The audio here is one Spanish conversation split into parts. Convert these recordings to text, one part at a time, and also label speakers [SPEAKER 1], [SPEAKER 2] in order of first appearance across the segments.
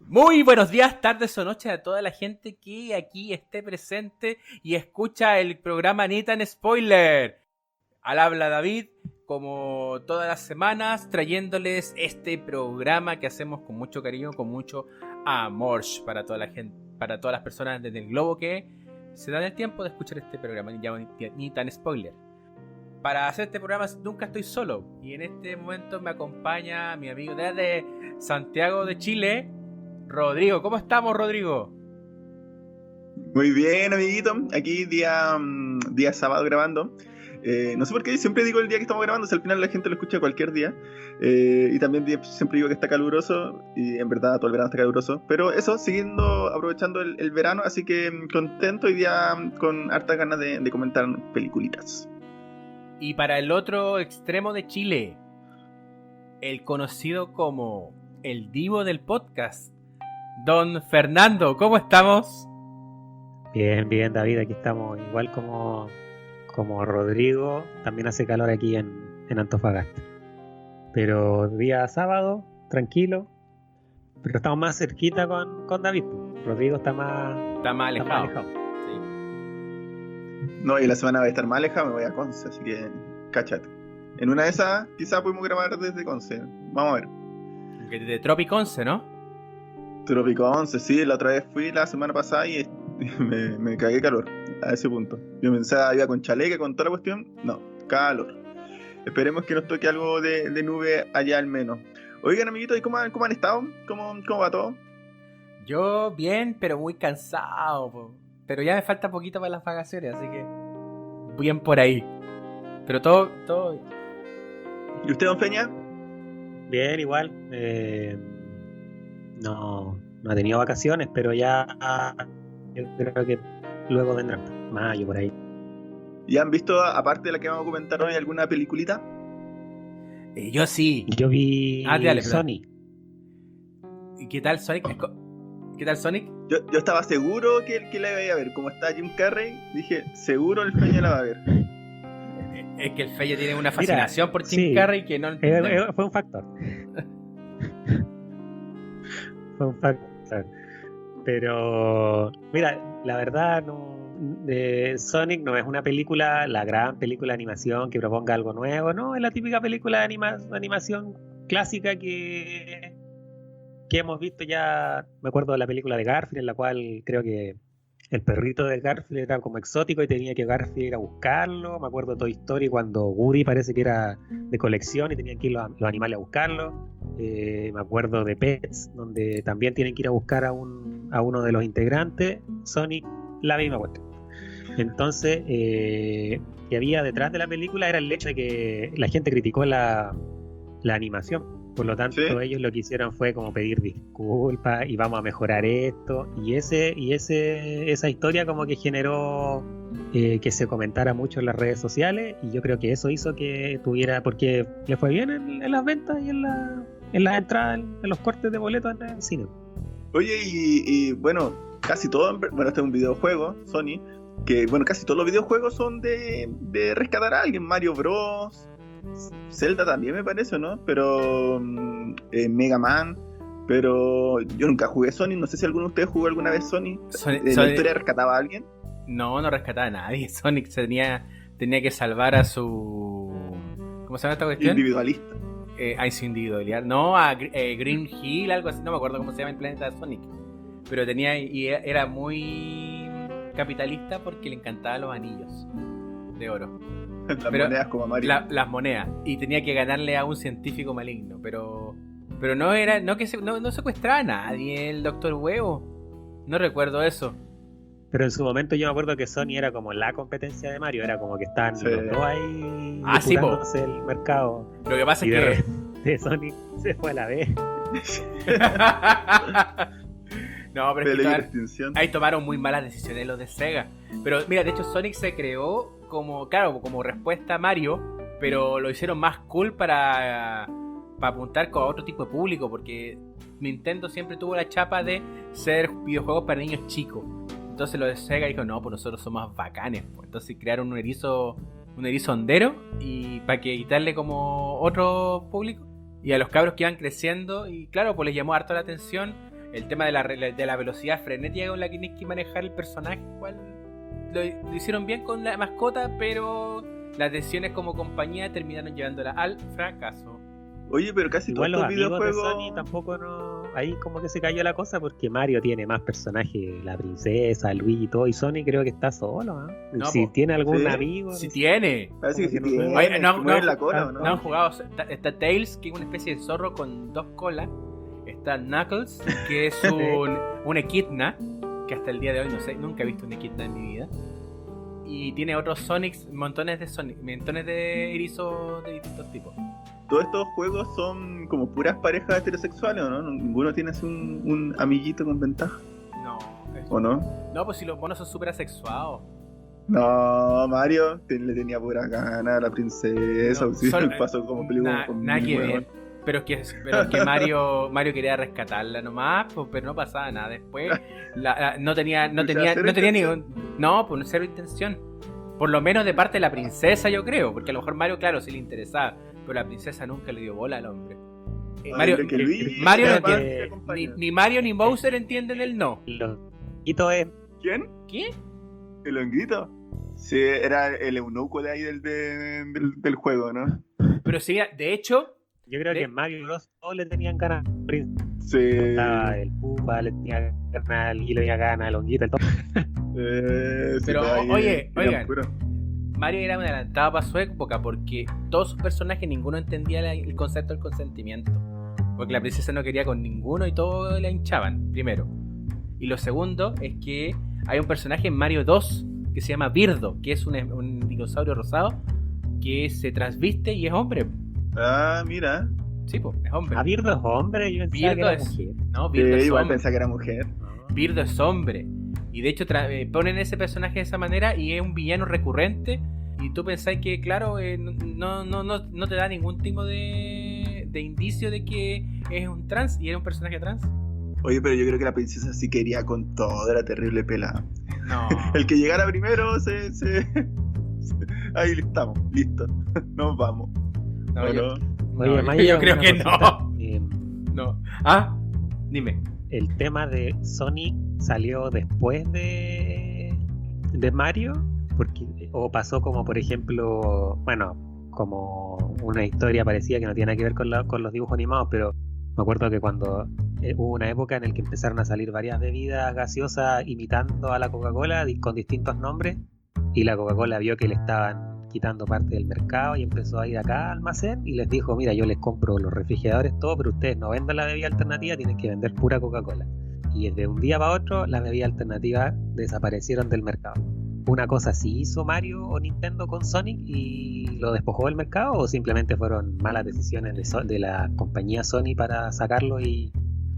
[SPEAKER 1] Muy buenos días, tardes o noches a toda la gente que aquí esté presente y escucha el programa Ni Tan Spoiler. Al habla David, como todas las semanas, trayéndoles este programa que hacemos con mucho cariño, con mucho amor para toda la gente, para todas las personas desde el globo que se dan el tiempo de escuchar este programa Ni Tan Spoiler. Para hacer este programa nunca estoy solo y en este momento me acompaña mi amigo desde Santiago de Chile, Rodrigo. ¿Cómo estamos, Rodrigo?
[SPEAKER 2] Muy bien, amiguito. Aquí día sábado grabando. No sé por qué siempre digo el día que estamos grabando, si al final la gente lo escucha cualquier día. Y también siempre digo que está caluroso, y en verdad todo el verano está caluroso. Pero eso, aprovechando el verano, así que contento hoy día con hartas ganas de comentar peliculitas.
[SPEAKER 1] Y para el otro extremo de Chile, el conocido como el divo del podcast, Don Fernando. ¿Cómo estamos?
[SPEAKER 3] Bien, bien, David, aquí estamos igual como Rodrigo. También hace calor aquí en Antofagasta, pero día sábado, tranquilo, pero estamos más cerquita con David. Rodrigo está más alejado.
[SPEAKER 1] Sí.
[SPEAKER 2] No, y la semana va a estar más alejada, me voy a Conce, así que cáchate. En una de esas quizás podemos grabar desde Conce, vamos a ver.
[SPEAKER 1] De Tropiconce, ¿no?
[SPEAKER 2] Tropiconce, sí, la otra vez fui la semana pasada y me cagué calor a ese punto. Yo pensaba iba con chaleca, con toda la cuestión, no, calor. Esperemos que nos toque algo de nube allá al menos. Oigan, amiguitos, ¿y cómo han estado? ¿Cómo va todo?
[SPEAKER 1] Yo bien, pero muy cansado, po. Pero ya me falta poquito para las vacaciones, así que bien por ahí. Pero todo bien.
[SPEAKER 2] ¿Y usted, don Peña?
[SPEAKER 3] Bien, igual. No ha tenido vacaciones, pero ya yo creo que luego vendrán, mayo por ahí.
[SPEAKER 2] ¿Y han visto, aparte de la que vamos a comentar hoy, alguna peliculita?
[SPEAKER 1] Yo sí.
[SPEAKER 3] Yo vi
[SPEAKER 1] dale,
[SPEAKER 3] Sonic.
[SPEAKER 1] ¿Y qué tal Sonic? ¿Qué tal Sonic?
[SPEAKER 2] Yo estaba seguro que la iba a ver. Como está Jim Carrey, dije, seguro el Peña la va a ver.
[SPEAKER 1] Es que el Feyo tiene una fascinación por Jim
[SPEAKER 3] sí,
[SPEAKER 1] Carrey que no entendemos.
[SPEAKER 3] Fue un factor. Fue un factor. Pero, mira, la verdad, Sonic no es una película, la gran película de animación que proponga algo nuevo, no, es la típica película de animación clásica que hemos visto ya. Me acuerdo de la película de Garfield, en la cual creo que el perrito de Garfield era como exótico y tenía que Garfield ir a buscarlo. Me acuerdo de Toy Story cuando Woody parece que era de colección y tenían que ir los animales a buscarlo. Me acuerdo de Pets, donde también tienen que ir a buscar a uno de los integrantes. Sonic, la misma cuestión. Entonces, que había detrás de la película era el hecho de que la gente criticó la animación. Por lo tanto, ¿sí? Ellos lo que hicieron fue como pedir disculpas y vamos a mejorar esto. Y esa historia como que generó que se comentara mucho en las redes sociales. Y yo creo que eso hizo que tuviera, porque le fue bien en las ventas y en las entradas, en los cortes de boletos en el cine.
[SPEAKER 2] Oye, y bueno, casi todo, bueno, este es un videojuego, Sony, que bueno, casi todos los videojuegos son de rescatar a alguien. Mario Bros, Zelda también me parece, ¿no? Pero Mega Man. Pero yo nunca jugué Sonic. No sé si alguno de ustedes jugó alguna vez Sonic. ¿La historia rescataba a alguien?
[SPEAKER 1] No rescataba a nadie. Sonic tenía que salvar a su... ¿Cómo se llama esta cuestión?
[SPEAKER 2] Individualista.
[SPEAKER 1] A su individualidad. No, a Green Hill, algo así. No me acuerdo cómo se llama el planeta de Sonic. Pero era muy capitalista porque le encantaban los anillos de oro.
[SPEAKER 2] Las monedas como a Mario.
[SPEAKER 1] Las monedas. Y tenía que ganarle a un científico maligno. Pero no secuestraba a nadie el Doctor Huevo. No recuerdo eso.
[SPEAKER 3] Pero en su momento yo me acuerdo que Sony era como la competencia de Mario. Era como que estaban los dos ahí disputándose el mercado.
[SPEAKER 1] Lo que pasa es
[SPEAKER 3] que Sony se fue a la vez.
[SPEAKER 1] No, pero es que ahí tomaron muy malas decisiones los de Sega. Pero mira, de hecho Sonic se creó como respuesta a Mario, pero lo hicieron más cool para apuntar con otro tipo de público, porque Nintendo siempre tuvo la chapa de ser videojuegos para niños chicos. Entonces los de Sega dijo, no, pues nosotros somos bacanes. Entonces crearon un erizo hondero y para que quitarle como otro público. Y a los cabros que iban creciendo, y claro, pues les llamó harto la atención el tema de la velocidad frenética con la que tienes que manejar el personaje, igual lo hicieron bien con la mascota, pero las decisiones como compañía terminaron llevándola al fracaso.
[SPEAKER 2] Oye, pero casi
[SPEAKER 3] igual
[SPEAKER 2] todos
[SPEAKER 3] los
[SPEAKER 2] estos
[SPEAKER 3] amigos de
[SPEAKER 2] videojuegos...
[SPEAKER 3] Sony tampoco no... Ahí como que se cayó la cosa porque Mario tiene más personajes, la princesa, Luigi y todo, y Sony creo que está solo, ¿eh?
[SPEAKER 1] No,
[SPEAKER 3] si
[SPEAKER 1] po.
[SPEAKER 3] tiene algún
[SPEAKER 2] ¿Sí?
[SPEAKER 3] mueve
[SPEAKER 1] Si tiene.
[SPEAKER 2] Parece que sí
[SPEAKER 3] Como que no
[SPEAKER 2] tiene.
[SPEAKER 1] Oye, no,
[SPEAKER 2] mueve
[SPEAKER 1] no,
[SPEAKER 2] la cola, ¿o no?
[SPEAKER 1] No han jugado. Está Tails, que es una especie de zorro con 2 colas. Está Knuckles, que es un equidna, que hasta el día de hoy no sé, nunca he visto un equidna en mi vida. Y tiene otros Sonics, montones de erizos de distintos tipos.
[SPEAKER 2] Todos estos juegos son como puras parejas heterosexuales, ¿o no? Ninguno tiene así un amiguito con ventaja,
[SPEAKER 1] No,
[SPEAKER 2] ¿o no?
[SPEAKER 1] no, pues si los monos son súper asexuados.
[SPEAKER 2] No, Mario le tenía pura gana a la princesa,
[SPEAKER 1] No,
[SPEAKER 2] sí,
[SPEAKER 1] solo-
[SPEAKER 2] pasó como película con
[SPEAKER 1] Nada
[SPEAKER 2] mil
[SPEAKER 1] que
[SPEAKER 2] huevos.
[SPEAKER 1] ver. Pero es que Mario quería rescatarla nomás, pues, pero no pasaba nada. Después no tenía ningún. No, pues no cero intención. Por lo menos de parte de la princesa, yo creo. Porque a lo mejor Mario, claro, sí le interesaba. Pero la princesa nunca le dio bola al hombre. Mario ni Mario ni Bowser entienden el no.
[SPEAKER 3] Los hitos es...
[SPEAKER 2] ¿Quién?
[SPEAKER 1] ¿Qué?
[SPEAKER 2] ¿El honguito? Sí, era el eunuco de ahí del juego, ¿no?
[SPEAKER 1] Pero sí, de hecho,
[SPEAKER 3] Yo creo que en Mario Bros. Todos le tenían ganas.
[SPEAKER 2] Sí.
[SPEAKER 3] Estaba el Pupa, le tenía ganas, el Gui le tenía ganas, el Honguito, el todo.
[SPEAKER 2] Sí,
[SPEAKER 1] Pero,
[SPEAKER 2] ahí,
[SPEAKER 1] oye, oigan.
[SPEAKER 2] puro.
[SPEAKER 1] Mario era un adelantado para su época porque todos sus personajes ninguno entendía el concepto del consentimiento. Porque la princesa no quería con ninguno y todos la hinchaban, primero. Y lo segundo es que hay un personaje en Mario 2 que se llama Birdo, que es un dinosaurio rosado que se trasviste y es hombre.
[SPEAKER 2] Ah, mira.
[SPEAKER 1] Sí, pues, es hombre.
[SPEAKER 3] ¿A Birdo es hombre? Yo pensaba que
[SPEAKER 1] Birdo
[SPEAKER 3] era
[SPEAKER 1] es...
[SPEAKER 3] mujer.
[SPEAKER 1] No, Birdo es
[SPEAKER 2] Igual
[SPEAKER 1] hombre.
[SPEAKER 2] pensaba que era mujer.
[SPEAKER 1] Birdo es hombre. Y de hecho ponen ese personaje de esa manera y es un villano recurrente. Y tú pensás que, claro, no te da ningún tipo de indicio de que es un trans y era un personaje trans.
[SPEAKER 2] Oye, pero yo creo que la princesa sí quería con todo, era terrible pelada.
[SPEAKER 1] No.
[SPEAKER 2] El que llegara primero ahí estamos, listo. Nos vamos.
[SPEAKER 1] No,
[SPEAKER 2] ¿O
[SPEAKER 1] yo,
[SPEAKER 2] no?
[SPEAKER 3] Oye,
[SPEAKER 1] no,
[SPEAKER 3] Maya,
[SPEAKER 1] yo creo
[SPEAKER 3] una
[SPEAKER 1] que
[SPEAKER 3] cosita.
[SPEAKER 1] no. No. Ah, dime.
[SPEAKER 3] El tema de Sonic salió después de Mario, porque o pasó como, por ejemplo, bueno, como una historia parecida que no tiene nada que ver con los dibujos animados, pero me acuerdo que cuando hubo una época en la que empezaron a salir varias bebidas gaseosas imitando a la Coca-Cola con distintos nombres, y la Coca-Cola vio que le estaban quitando parte del mercado y empezó a ir acá al almacén y les dijo, mira, yo les compro los refrigeradores, todo, pero ustedes no vendan la bebida alternativa, tienen que vender pura Coca-Cola. Y desde un día para otro las bebidas alternativas desaparecieron del mercado. ¿Una cosa así hizo Mario o Nintendo con Sonic y lo despojó del mercado, o simplemente fueron malas decisiones de la compañía Sony para sacarlo y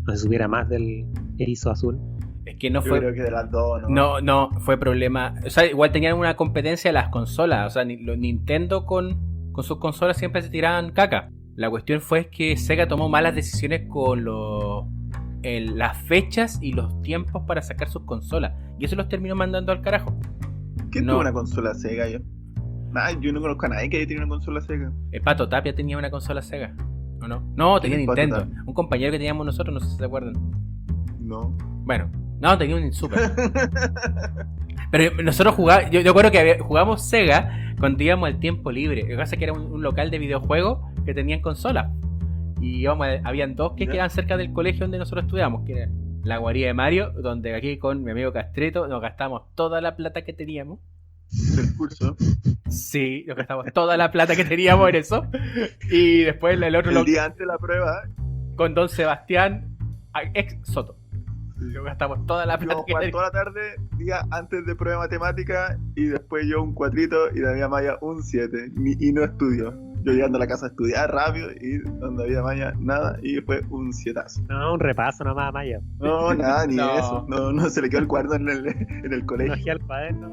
[SPEAKER 3] no se supiera más del erizo azul?
[SPEAKER 1] Es que no
[SPEAKER 2] Yo
[SPEAKER 1] fue.
[SPEAKER 2] creo que de las dos, ¿no?
[SPEAKER 1] No, fue problema. O sea, igual tenían una competencia las consolas. O sea, los Nintendo con sus consolas siempre se tiraban caca. La cuestión fue que Sega tomó malas decisiones con las fechas y los tiempos para sacar sus consolas. Y eso los terminó mandando al carajo.
[SPEAKER 2] ¿Quién
[SPEAKER 1] No.
[SPEAKER 2] tuvo una consola Sega yo? Yo no conozco a nadie que haya tenido una consola Sega.
[SPEAKER 1] El Pato Tapia tenía una consola Sega. ¿O no? No, tenía
[SPEAKER 2] ¿Quién es Pato
[SPEAKER 1] Nintendo.
[SPEAKER 2] Tapia?
[SPEAKER 1] Un compañero que teníamos nosotros, no sé si se acuerdan.
[SPEAKER 2] No.
[SPEAKER 1] Bueno, no, tenía un Super. Pero nosotros jugábamos, yo recuerdo que jugábamos Sega cuando íbamos al tiempo libre. Lo que pasa es que era un local de videojuegos que tenían consolas. Y habían dos que
[SPEAKER 2] ¿Ya?
[SPEAKER 1] quedaban cerca del colegio donde nosotros estudiamos, que era la guarida de Mario, donde aquí con mi amigo Castreto nos gastamos toda la plata que teníamos.
[SPEAKER 2] Del curso.
[SPEAKER 1] Sí, nos gastamos toda la plata que teníamos en eso. Y después el otro
[SPEAKER 2] El día antes de la prueba,
[SPEAKER 1] con Don Sebastián, ex Soto. Nos gastamos toda la plata
[SPEAKER 2] íbamos a
[SPEAKER 1] que
[SPEAKER 2] jugar
[SPEAKER 1] teníamos.
[SPEAKER 2] toda la tarde, día antes de prueba de matemática, y después yo un 4 y David Maya un 7. Y no estudió. Yo llegando a la casa a estudiar rápido y donde había Maya nada, y fue un 7azo.
[SPEAKER 3] No, un repaso nomás, Maya.
[SPEAKER 2] No, nada, ni
[SPEAKER 1] No.
[SPEAKER 2] eso. No se le quedó el cuaderno en el
[SPEAKER 3] No
[SPEAKER 2] colegio.
[SPEAKER 3] hacía el cuaderno.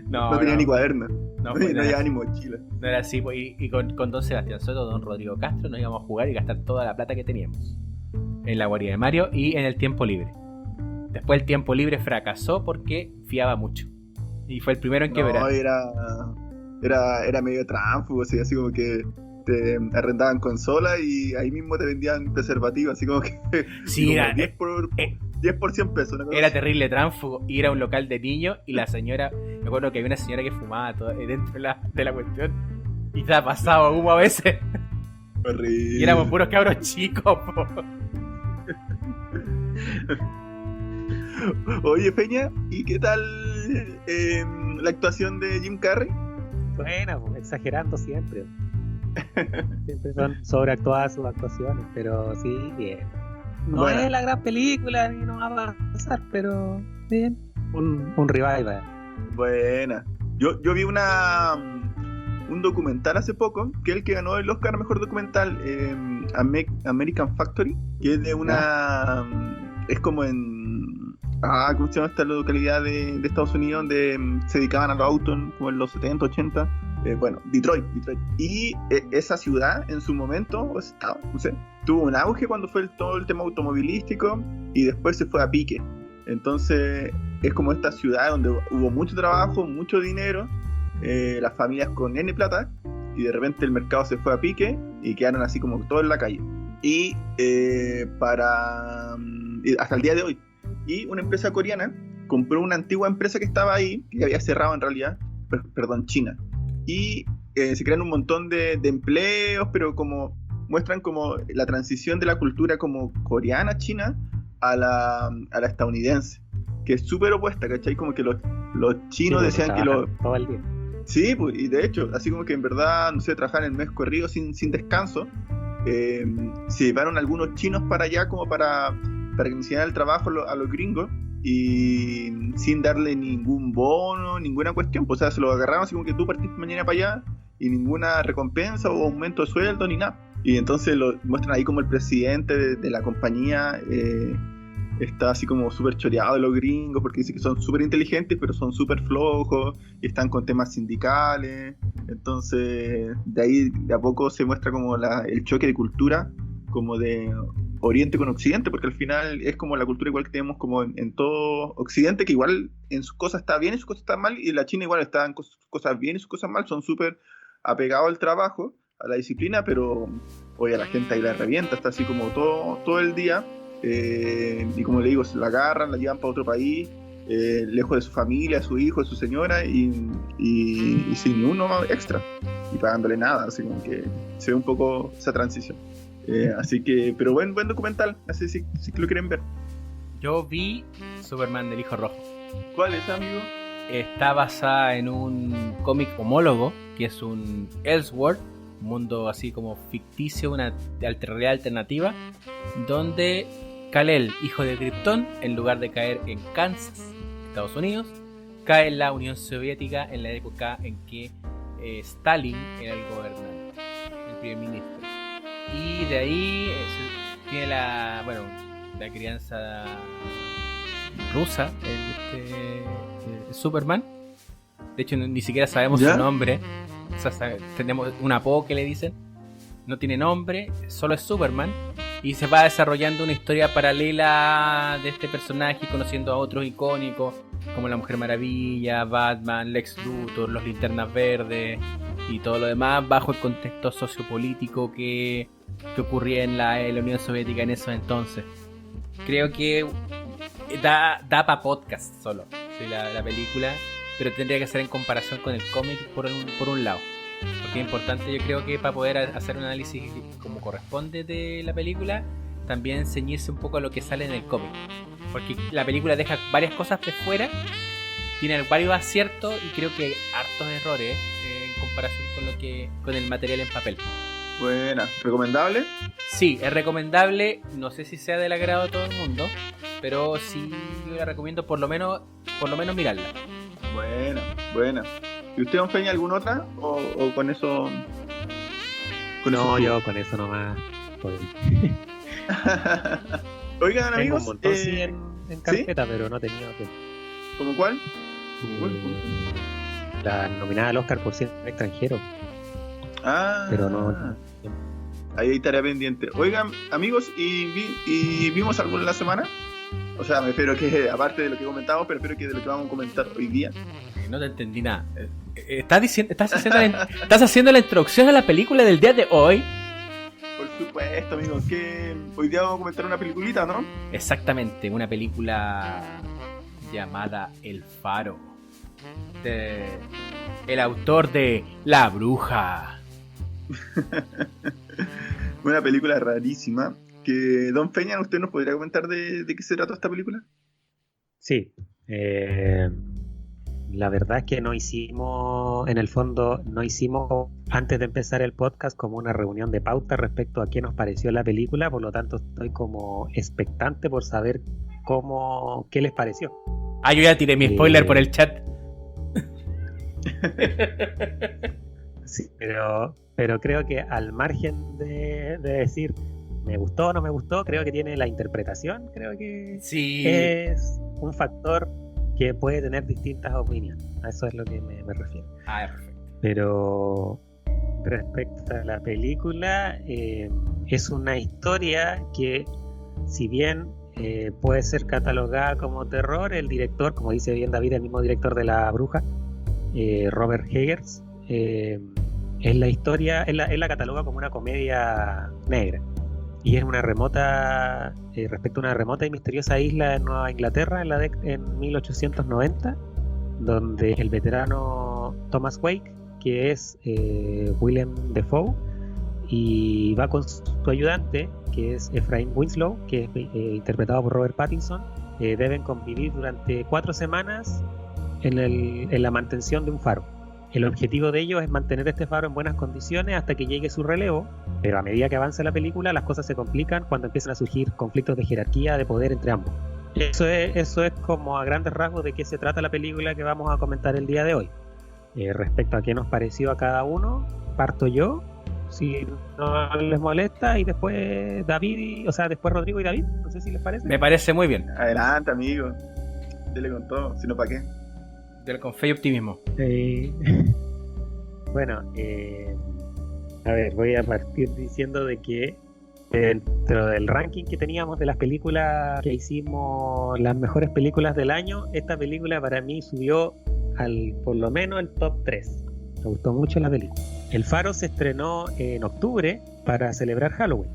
[SPEAKER 2] No tenía ni cuaderno.
[SPEAKER 1] No,
[SPEAKER 2] No,
[SPEAKER 1] pues, no,
[SPEAKER 2] llevaba
[SPEAKER 1] era,
[SPEAKER 2] ni mochila.
[SPEAKER 1] no era así. Pues, y con Don Sebastián Soto, Don Rodrigo Castro, nos íbamos a jugar y gastar toda la plata que teníamos en la guarida de Mario y en el tiempo libre. Después el tiempo libre fracasó porque fiaba mucho. Y fue el primero en quebrar.
[SPEAKER 2] No, era medio tránfugo, así como que te arrendaban consolas y ahí mismo te vendían preservativos, así como que
[SPEAKER 1] Sí,
[SPEAKER 2] como
[SPEAKER 1] era,
[SPEAKER 2] 10 por 100 pesos. Una cosa
[SPEAKER 1] era
[SPEAKER 2] así.
[SPEAKER 1] terrible tránsfugo ir a un local de niños y la señora, me acuerdo que había una señora que fumaba dentro de la cuestión y te pasaba humo a veces
[SPEAKER 2] Horrible.
[SPEAKER 1] y éramos puros cabros chicos, po.
[SPEAKER 2] Oye, Peña, ¿y qué tal la actuación de Jim Carrey?
[SPEAKER 3] Buena, pues, exagerando siempre. Siempre son sobreactuadas sus actuaciones, pero sí, bien. No
[SPEAKER 2] Buena.
[SPEAKER 3] es la gran película ni no va a pasar, pero bien. Un revival.
[SPEAKER 2] Buena. Yo vi un documental hace poco, que es el que ganó el Oscar a Mejor Documental, American Factory, que es de una... es como en... ¿cómo se llama esta localidad de Estados Unidos donde se dedicaban a los autos como en los 70, 80? Bueno, Detroit. Y esa ciudad en su momento, pues, no sé, tuvo un auge cuando fue todo el tema automovilístico y después se fue a pique. Entonces es como esta ciudad donde hubo mucho trabajo, mucho dinero, las familias con N plata, y de repente el mercado se fue a pique y quedaron así como todos en la calle. Y hasta el día de hoy. Y una empresa coreana compró una antigua empresa que estaba ahí, que había cerrado en realidad, perdón, China. Y se crean un montón de empleos, pero como muestran como la transición de la cultura como coreana-china a la estadounidense, que es súper opuesta, ¿cachai? Como que los chinos
[SPEAKER 3] Sí,
[SPEAKER 2] decían que los...
[SPEAKER 3] todo el día.
[SPEAKER 2] Sí, pues, y de hecho, así como que en verdad, no sé, trabajaban el mes corrido sin descanso, se llevaron algunos chinos para allá como para que iniciaran el trabajo a los gringos y sin darle ningún bono, ninguna cuestión, pues, o sea, se lo agarraron así como que tú partiste mañana para allá y ninguna recompensa o aumento de sueldo ni nada. Y entonces lo muestran ahí como el presidente de la compañía está así como súper choreado de los gringos porque dice que son súper inteligentes pero son súper flojos y están con temas sindicales. Entonces de ahí de a poco se muestra como el choque de cultura como de Oriente con Occidente, porque al final es como la cultura igual que tenemos como en todo Occidente, que igual en sus cosas está bien y sus cosas está mal, y la China igual está en sus cosas bien y sus cosas mal, son súper apegados al trabajo, a la disciplina, pero oye, a la gente ahí la revienta, está así como todo el día, y como le digo, se la agarran, la llevan para otro país, lejos de su familia, de su hijo, de su señora, y sin ni uno extra, y pagándole nada, así como que se ve un poco esa transición. Así que, pero buen documental, así si lo quieren ver.
[SPEAKER 1] Yo vi Superman del Hijo Rojo.
[SPEAKER 2] ¿Cuál es, amigo?
[SPEAKER 1] Está basada en un cómic homólogo, que es un Elseworld, un mundo así como ficticio, una realidad alternativa, donde Kal-El, hijo de Krypton, en lugar de caer en Kansas, Estados Unidos, cae en la Unión Soviética en la época en que Stalin era el gobernante, el primer ministro. Y de ahí tiene la crianza rusa, el Superman. De hecho, ni siquiera sabemos su nombre. O sea, tenemos un apodo que le dicen. No tiene nombre, solo es Superman. Y se va desarrollando una historia paralela de este personaje, conociendo a otros icónicos como la Mujer Maravilla, Batman, Lex Luthor, los Linternas Verdes y todo lo demás, bajo el contexto sociopolítico que ocurría en la Unión Soviética en esos entonces. Creo que da para podcast solo, sí, la película, pero tendría que ser en comparación con el cómic por un lado, porque es importante, yo creo que para poder hacer un análisis como corresponde de la película, también ceñirse un poco a lo que sale en el cómic, porque la película deja varias cosas de fuera, tiene varios aciertos y creo que hartos errores en comparación con el material en papel.
[SPEAKER 2] Buena, ¿recomendable?
[SPEAKER 1] Sí, es recomendable, no sé si sea del agrado de todo el mundo, pero sí yo la recomiendo por lo menos mirarla.
[SPEAKER 2] Buena. ¿Y usted, don Peña, alguna otra? ¿O con eso?
[SPEAKER 3] No, yo con eso nomás.
[SPEAKER 2] Oigan,
[SPEAKER 3] tengo
[SPEAKER 2] amigos,
[SPEAKER 3] un montón sí, en carpeta, ¿sí? Pero no tenía tiempo.
[SPEAKER 2] ¿Cómo cuál?
[SPEAKER 3] La nominada al Oscar por cine extranjero. Pero no.
[SPEAKER 2] Ahí hay tarea pendiente. Oigan, amigos, ¿y vimos algo en la semana? O sea, me espero que, aparte de lo que comentamos, pero espero que de lo que vamos a comentar hoy día.
[SPEAKER 1] No te entendí nada. ¿Estás haciendo la introducción a la película del día de hoy?
[SPEAKER 2] Por supuesto, amigos, que hoy día vamos a comentar una peliculita, ¿no?
[SPEAKER 1] Exactamente, una película llamada El Faro, el autor de La Bruja.
[SPEAKER 2] Una película rarísima. Que Don Feña, ¿usted nos podría comentar de qué se trata esta película?
[SPEAKER 3] Sí. La verdad es que no hicimos antes de empezar el podcast como una reunión de pauta respecto a qué nos pareció la película, por lo tanto estoy como expectante por saber qué les pareció.
[SPEAKER 1] Yo ya tiré mi spoiler por el chat.
[SPEAKER 3] Sí, pero creo que al margen de decir me gustó o no me gustó, creo que tiene la interpretación, creo que
[SPEAKER 1] sí.
[SPEAKER 3] Es un factor que puede tener distintas opiniones. A eso es lo que me refiero.
[SPEAKER 1] Perfecto.
[SPEAKER 3] Pero respecto a la película, es una historia que, si bien puede ser catalogada como terror, el director, como dice bien David, el mismo director de La Bruja, Robert Eggers, es la historia, él la cataloga como una comedia negra. Y es respecto a una remota y misteriosa isla en Nueva Inglaterra en 1890, donde el veterano Thomas Wake, que es Willem Dafoe, y va con su ayudante, que es Ephraim Winslow, que es interpretado por Robert Pattinson, deben convivir durante 4 semanas en la mantención de un faro. El objetivo de ellos es mantener este faro en buenas condiciones hasta que llegue su relevo, pero a medida que avanza la película las cosas se complican cuando empiezan a surgir conflictos de jerarquía, de poder entre ambos. Eso es como a grandes rasgos de qué se trata la película que vamos a comentar el día de hoy. Respecto a qué nos pareció a cada uno, parto yo, si no les molesta, y después después Rodrigo y David, no sé si les parece.
[SPEAKER 1] Me parece muy bien.
[SPEAKER 2] Adelante, amigo. Dele con todo, si no, ¿para qué?
[SPEAKER 1] Dele con fe y optimismo.
[SPEAKER 3] Bueno, a ver, voy a partir diciendo de que dentro del ranking que teníamos de las películas que hicimos, las mejores películas del año, esta película para mí subió por lo menos el top 3. Me gustó mucho la película. El Faro se estrenó en octubre para celebrar Halloween.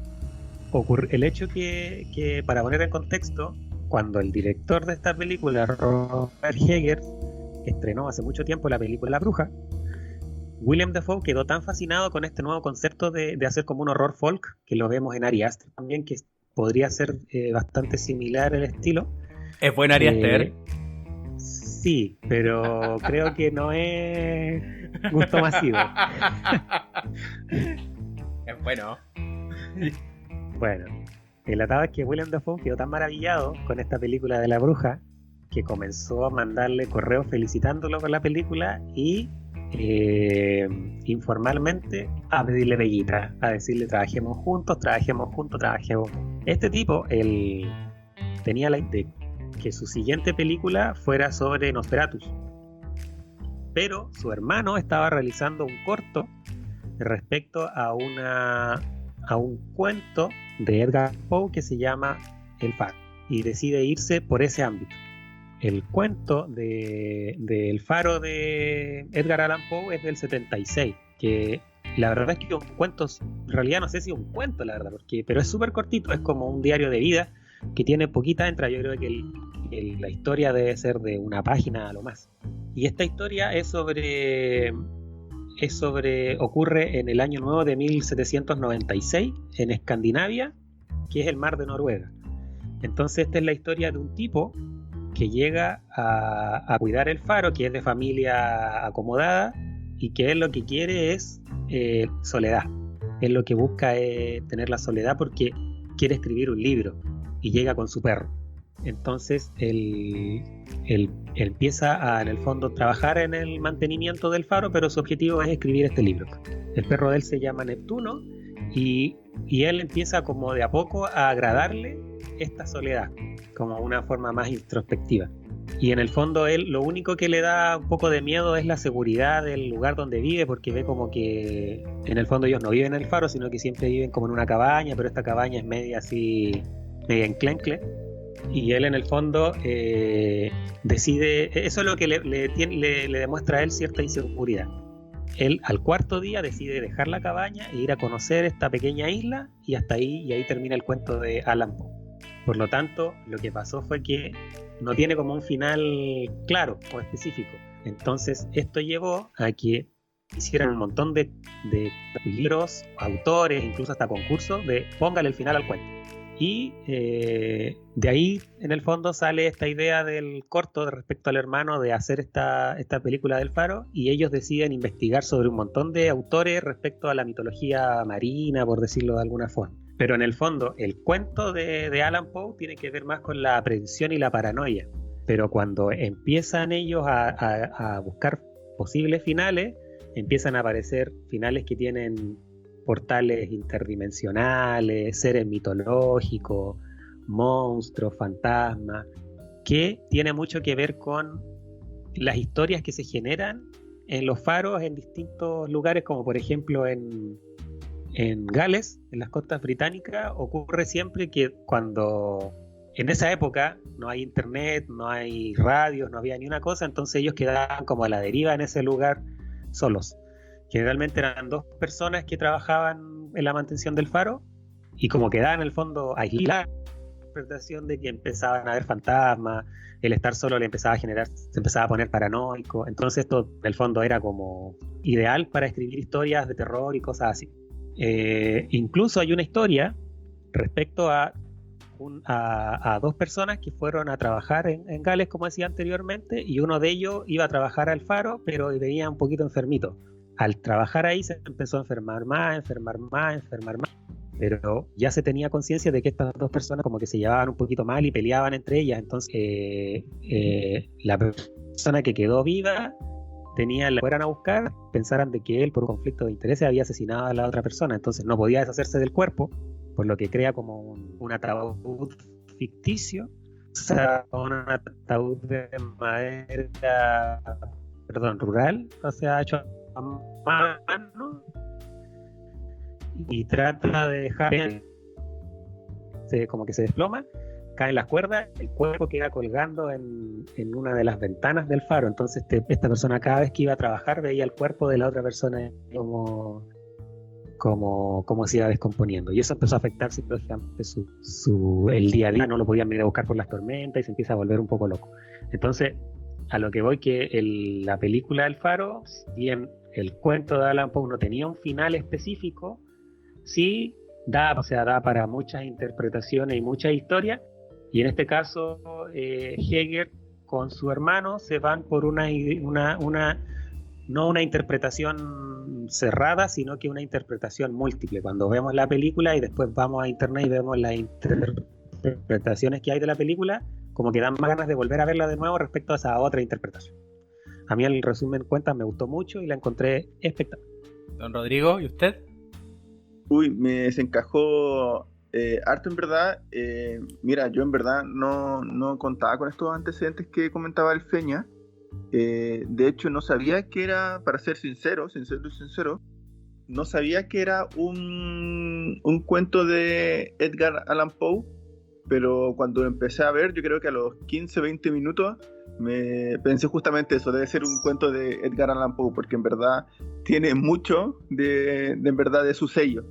[SPEAKER 3] El hecho que, para poner en contexto, cuando el director de esta película, Robert Eggers, estrenó hace mucho tiempo la película La Bruja, Willem Dafoe quedó tan fascinado con este nuevo concepto de hacer como un horror folk, que lo vemos en Ari Aster también, que podría ser bastante similar el estilo.
[SPEAKER 1] ¿Es buen Ari Aster?
[SPEAKER 3] Sí, pero creo que no es gusto masivo.
[SPEAKER 1] Es bueno.
[SPEAKER 3] Bueno, el atado es que Willem Dafoe quedó tan maravillado con esta película de La Bruja que comenzó a mandarle correos felicitándolo con la película y informalmente a pedirle peguita, a decirle trabajemos juntos. Este tipo, él tenía la idea de que su siguiente película fuera sobre Nosferatus, pero su hermano estaba realizando un corto respecto a un cuento de Edgar Poe que se llama El Faro, y decide irse por ese ámbito. El cuento del Faro de Edgar Allan Poe es del 76, que la verdad es que un cuento, en realidad no sé si es un cuento, la verdad, pero es súper cortito, es como un diario de vida que tiene poquita entrada. Yo creo que la historia debe ser de una página a lo más. Y esta historia ocurre en el año nuevo de 1796 en Escandinavia, que es el mar de Noruega. Entonces esta es la historia de un tipo que llega a cuidar el faro, que es de familia acomodada y que él lo que quiere es soledad. Él lo que busca es tener la soledad porque quiere escribir un libro y llega con su perro. Entonces él empieza a, en el fondo, trabajar en el mantenimiento del faro, pero su objetivo es escribir este libro. El perro de él se llama Neptuno y él empieza como de a poco a agradarle esta soledad, como una forma más introspectiva. Y en el fondo él lo único que le da un poco de miedo es la seguridad del lugar donde vive, porque ve como que en el fondo ellos no viven en el faro, sino que siempre viven como en una cabaña, pero esta cabaña es media enclencle. Y él en el fondo decide, eso es lo que le demuestra a él cierta inseguridad. Él al cuarto día decide dejar la cabaña e ir a conocer esta pequeña isla y hasta ahí, y ahí termina el cuento de Allan Poe. Por lo tanto, lo que pasó fue que no tiene como un final claro o específico. Entonces esto llevó a que hicieran un montón de libros, autores, incluso hasta concursos de póngale el final al cuento. Y de ahí en el fondo sale esta idea del corto respecto al hermano de hacer esta película del Faro, y ellos deciden investigar sobre un montón de autores respecto a la mitología marina, por decirlo de alguna forma. Pero en el fondo el cuento de Allan Poe tiene que ver más con la aprensión y la paranoia. Pero cuando empiezan ellos a buscar posibles finales, empiezan a aparecer finales que tienen portales interdimensionales, seres mitológicos, monstruos, fantasmas, que tiene mucho que ver con las historias que se generan en los faros en distintos lugares, como por ejemplo en Gales, en las costas británicas, ocurre siempre que cuando en esa época no hay internet, no hay radios, no había ni una cosa, entonces ellos quedaban como a la deriva en ese lugar solos. Generalmente eran 2 personas que trabajaban en la mantención del faro y como quedaban en el fondo aislados, la interpretación de que empezaban a ver fantasmas, el estar solo le empezaba a generar, se empezaba a poner paranoico. Entonces esto en el fondo era como ideal para escribir historias de terror y cosas así. Incluso hay una historia respecto a 2 personas que fueron a trabajar en Gales, como decía anteriormente, y uno de ellos iba a trabajar al faro, pero venía un poquito enfermito. Al trabajar ahí se empezó a enfermar más, pero ya se tenía conciencia de que estas 2 personas como que se llevaban un poquito mal y peleaban entre ellas. Entonces la persona que quedó viva la fueran a buscar, pensaran de que él por un conflicto de intereses había asesinado a la otra persona, entonces no podía deshacerse del cuerpo, por lo que crea como un ataúd ficticio, o sea, un ataúd de madera, rural, o sea, hecho a mano, y trata de dejar como que se desploma, caen las cuerdas, el cuerpo queda colgando en una de las ventanas del faro. Entonces esta persona cada vez que iba a trabajar veía el cuerpo de la otra persona como se iba descomponiendo, y eso empezó a afectar psicológicamente el día a día. No lo podían ir a buscar por las tormentas y se empieza a volver un poco loco. Entonces a lo que voy, que la película del Faro, si bien el cuento de Allan Poe no tenía un final específico, sí da para muchas interpretaciones y muchas historias, y en este caso Hegel con su hermano se van por no una interpretación cerrada, sino que una interpretación múltiple. Cuando vemos la película y después vamos a internet y vemos las interpretaciones que hay de la película, como que dan más ganas de volver a verla de nuevo respecto a esa otra interpretación. A mí el resumen cuenta me gustó mucho y la encontré espectacular.
[SPEAKER 1] Don Rodrigo, ¿y usted?
[SPEAKER 2] Uy, me desencajó harto en verdad. Mira, yo en verdad no contaba con estos antecedentes que comentaba el Feña. De hecho no sabía que era, para ser sincero, no sabía que era un cuento de Edgar Allan Poe, pero cuando lo empecé a ver, yo creo que a los 15-20 minutos me pensé justamente eso, debe ser un cuento de Edgar Allan Poe, porque en verdad tiene mucho en verdad de su sello,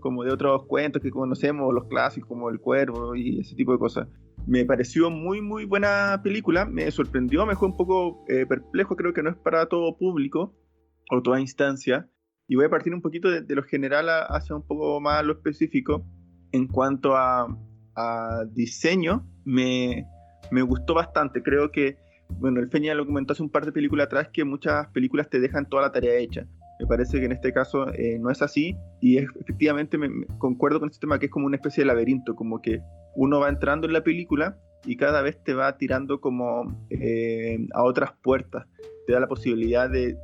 [SPEAKER 2] como de otros cuentos que conocemos, los clásicos como El Cuervo y ese tipo de cosas. Me pareció muy muy buena película, me sorprendió, me dejó un poco perplejo, creo que no es para todo público o toda instancia, y voy a partir un poquito de lo general hacia un poco más lo específico. En cuanto a diseño, me gustó bastante. Creo que, bueno, el Feña lo comentó hace un par de películas atrás, que muchas películas te dejan toda la tarea hecha. Me parece que en este caso no es así, y efectivamente concuerdo con este tema, que es como una especie de laberinto, como que uno va entrando en la película y cada vez te va tirando como a otras puertas, te da la posibilidad de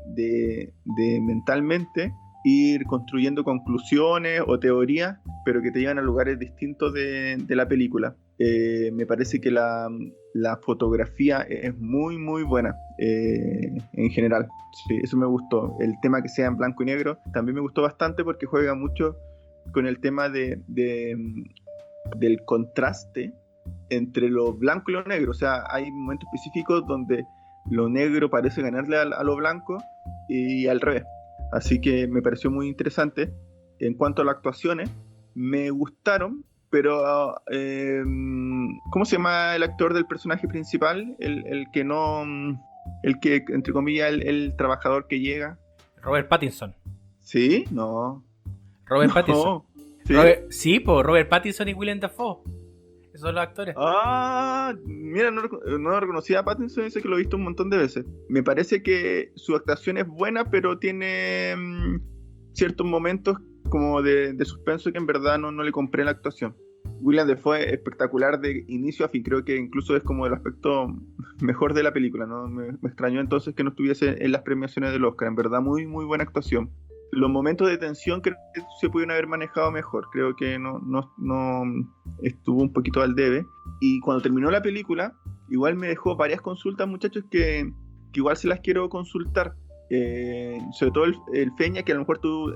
[SPEAKER 2] mentalmente ir construyendo conclusiones o teorías, pero que te llevan a lugares distintos de la película. Me parece que la fotografía es muy muy buena en general. Sí, eso me gustó. El tema que sea en blanco y negro también me gustó bastante, porque juega mucho con el tema del contraste entre lo blanco y lo negro. O sea, hay momentos específicos donde lo negro parece ganarle a lo blanco y al revés. Así que me pareció muy interesante. En cuanto a las actuaciones, me gustaron, pero ¿cómo se llama el actor del personaje principal? El que no... El que, entre comillas, el trabajador que llega.
[SPEAKER 1] Robert Pattinson.
[SPEAKER 2] ¿Sí? No.
[SPEAKER 1] Robert Pattinson.
[SPEAKER 2] ¿Sí?
[SPEAKER 1] Robert Pattinson y Willem Dafoe. Esos son los actores.
[SPEAKER 2] Ah, mira, no reconocía a Pattinson, dice que lo he visto un montón de veces. Me parece que su actuación es buena, pero tiene ciertos momentos como de suspenso que en verdad no le compré la actuación. Willem Dafoe es espectacular de inicio a fin, creo que incluso es como el aspecto mejor de la película, ¿no? Me extrañó entonces que no estuviese en las premiaciones del Oscar, en verdad muy muy buena actuación. Los momentos de tensión creo que se pudieron haber manejado mejor, creo que no estuvo un poquito al debe. Y cuando terminó la película, igual me dejó varias consultas, muchachos, que igual se las quiero consultar. Sobre todo el Feña, que a lo mejor tú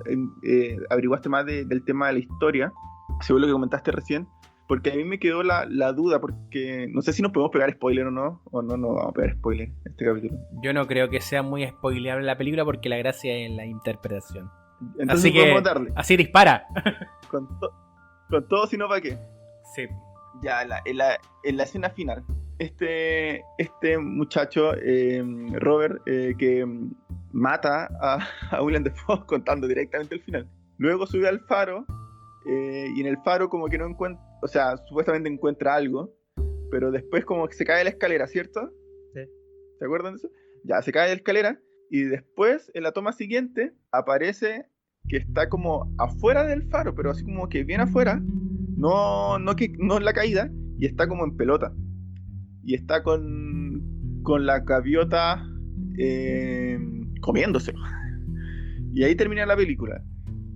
[SPEAKER 2] averiguaste más del tema de la historia, según lo que comentaste recién, porque a mí me quedó la duda, porque no sé si nos podemos pegar spoiler o no vamos a pegar spoiler en este capítulo.
[SPEAKER 1] Yo no creo que sea muy spoileable la película porque la gracia es en la interpretación.
[SPEAKER 2] Entonces
[SPEAKER 1] así
[SPEAKER 2] podemos
[SPEAKER 1] que,
[SPEAKER 2] darle.
[SPEAKER 1] así dispara.
[SPEAKER 2] Con todo, si no, ¿para qué?
[SPEAKER 1] Sí.
[SPEAKER 2] Ya, en la escena final, este muchacho, Robert, que mata a Willem Dafoe contando directamente el final. Luego sube al faro, y en el faro como que no encuentra, o sea, supuestamente encuentra algo, pero después como que se cae de la escalera, ¿cierto?
[SPEAKER 3] Sí.
[SPEAKER 2] ¿Se acuerdan de eso? Ya, se cae de la escalera, y después, en la toma siguiente, aparece que está como afuera del faro, pero así como que bien afuera, no en la caída, y está como en pelota. Y está con la gaviota comiéndoselo. Y ahí termina la película.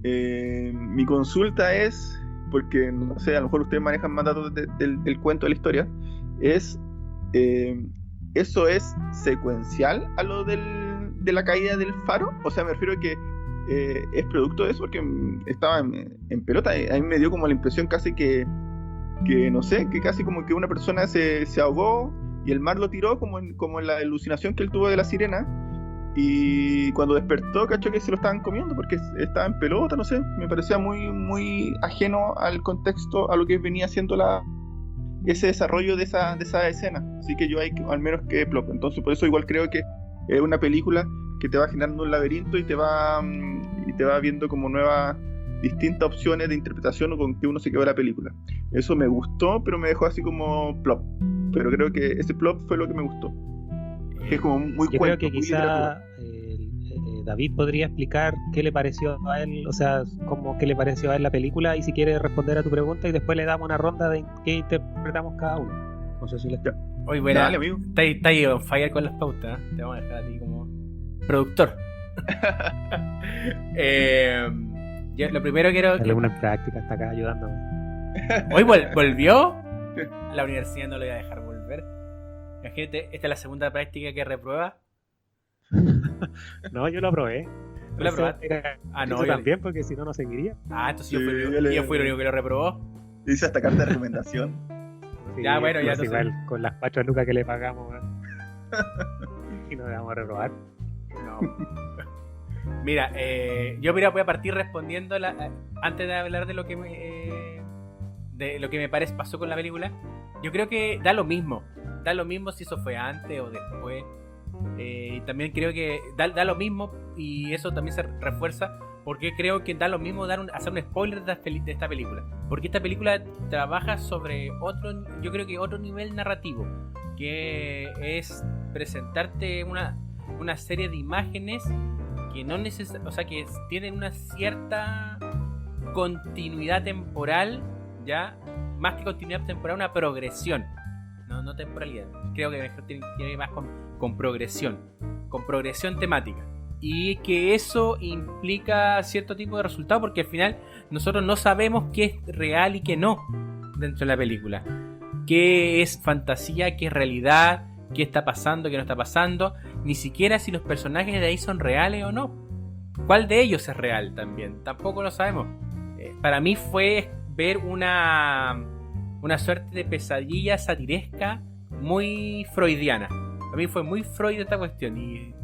[SPEAKER 2] Mi consulta es, porque no sé, a lo mejor ustedes manejan más datos del cuento de la historia, es ¿eso es secuencial a lo de la caída del faro? O sea, me refiero a que es producto de eso, porque estaba en pelota. A mí me dio como la impresión casi que no sé, que casi como que una persona se ahogó y el mar lo tiró, como en la alucinación que él tuvo de la sirena, y cuando despertó cachó que se lo estaban comiendo porque estaba en pelota, no sé, me parecía muy muy ajeno al contexto, a lo que venía haciendo ese desarrollo de esa escena. Así que yo ahí al menos que plop. Entonces por eso igual creo que es una película que te va generando un laberinto y te va viendo como nuevas, distintas opciones de interpretación o con que uno se quedó la película. Eso me gustó, pero me dejó así como plop. Pero creo que ese plop fue lo que me gustó. Es como muy
[SPEAKER 3] yo
[SPEAKER 2] cuento,
[SPEAKER 3] creo que quizá David podría explicar qué le pareció a él, o sea, como qué le pareció a él la película, y si quiere responder a tu pregunta, y después le damos una ronda de qué interpretamos cada uno. No sé si le...
[SPEAKER 1] Hoy buena.
[SPEAKER 2] Dale, amigo.
[SPEAKER 1] Está ahí on fire con las pautas, ¿eh? Te vamos a dejar a ti como productor. Yo lo primero quiero...
[SPEAKER 3] Darle una práctica, está acá ayudándome.
[SPEAKER 1] Hoy volvió. La universidad no lo iba a dejar volver. Imagínate, esta es la segunda práctica que reprueba.
[SPEAKER 3] No, yo lo aprobé.
[SPEAKER 1] ¿Tú la probaste?
[SPEAKER 3] No, yo también, porque si no, no seguiría.
[SPEAKER 1] Entonces
[SPEAKER 2] Sí,
[SPEAKER 1] yo fui el único que lo reprobó.
[SPEAKER 2] Dice hasta carta de recomendación.
[SPEAKER 3] Sí,
[SPEAKER 1] ya, bueno, ya
[SPEAKER 3] entonces igual, con las 4 lucas que le pagamos, y nos vamos a reprobar.
[SPEAKER 1] No. Mira, yo voy a partir respondiendo antes de hablar de lo que me parece pasó con la película. Yo creo que da lo mismo si eso fue antes o después. Y también creo que da lo mismo, y eso también se refuerza porque creo que da lo mismo hacer un spoiler de esta película, porque esta película trabaja sobre yo creo que otro nivel narrativo, que es presentarte una serie de imágenes que no o sea, que tienen una cierta continuidad temporal, ya más que continuidad temporal, una progresión, no temporalidad. Creo que mejor tiene más con progresión temática, y que eso implica cierto tipo de resultado, porque al final nosotros no sabemos qué es real y qué no dentro de la película, qué es fantasía, qué es realidad, qué está pasando, qué no está pasando, ni siquiera si los personajes de ahí son reales o no, cuál de ellos es real también, tampoco lo sabemos. Para mí fue ver una suerte de pesadilla satiresca muy freudiana. A mí fue muy Freud esta cuestión, y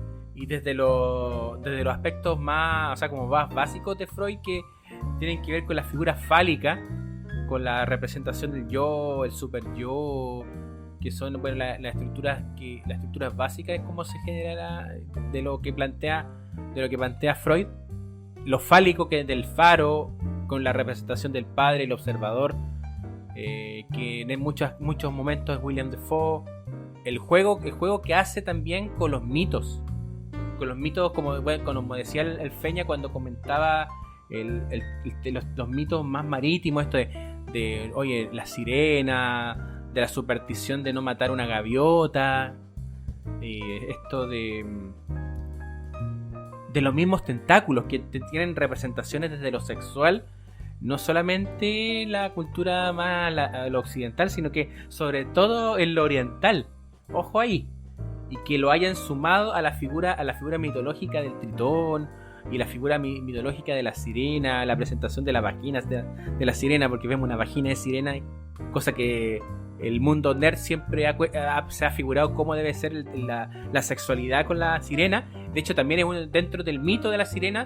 [SPEAKER 1] desde los aspectos más, o sea, como más básicos de Freud, que tienen que ver con las figuras fálicas, con la representación del yo, el super yo, que son, bueno, las estructuras básicas, es como se genera de lo que plantea Freud. Lo fálico, que del faro, con la representación del padre, el observador, que en muchos momentos es William Dafoe. El juego que hace también con los mitos, como decía el Feña cuando comentaba los mitos más marítimos, esto de oye, la sirena, de la superstición de no matar una gaviota, esto de los mismos tentáculos que tienen representaciones desde lo sexual, no solamente la cultura más lo occidental, sino que sobre todo en lo oriental. Ojo ahí. Y que lo hayan sumado a la figura mitológica del Tritón y la figura mitológica de la sirena, la presentación de las vaginas de la sirena, porque vemos una vagina de sirena, cosa que el mundo nerd siempre se ha figurado cómo debe ser la sexualidad con la sirena. De hecho, también es dentro del mito de la sirena,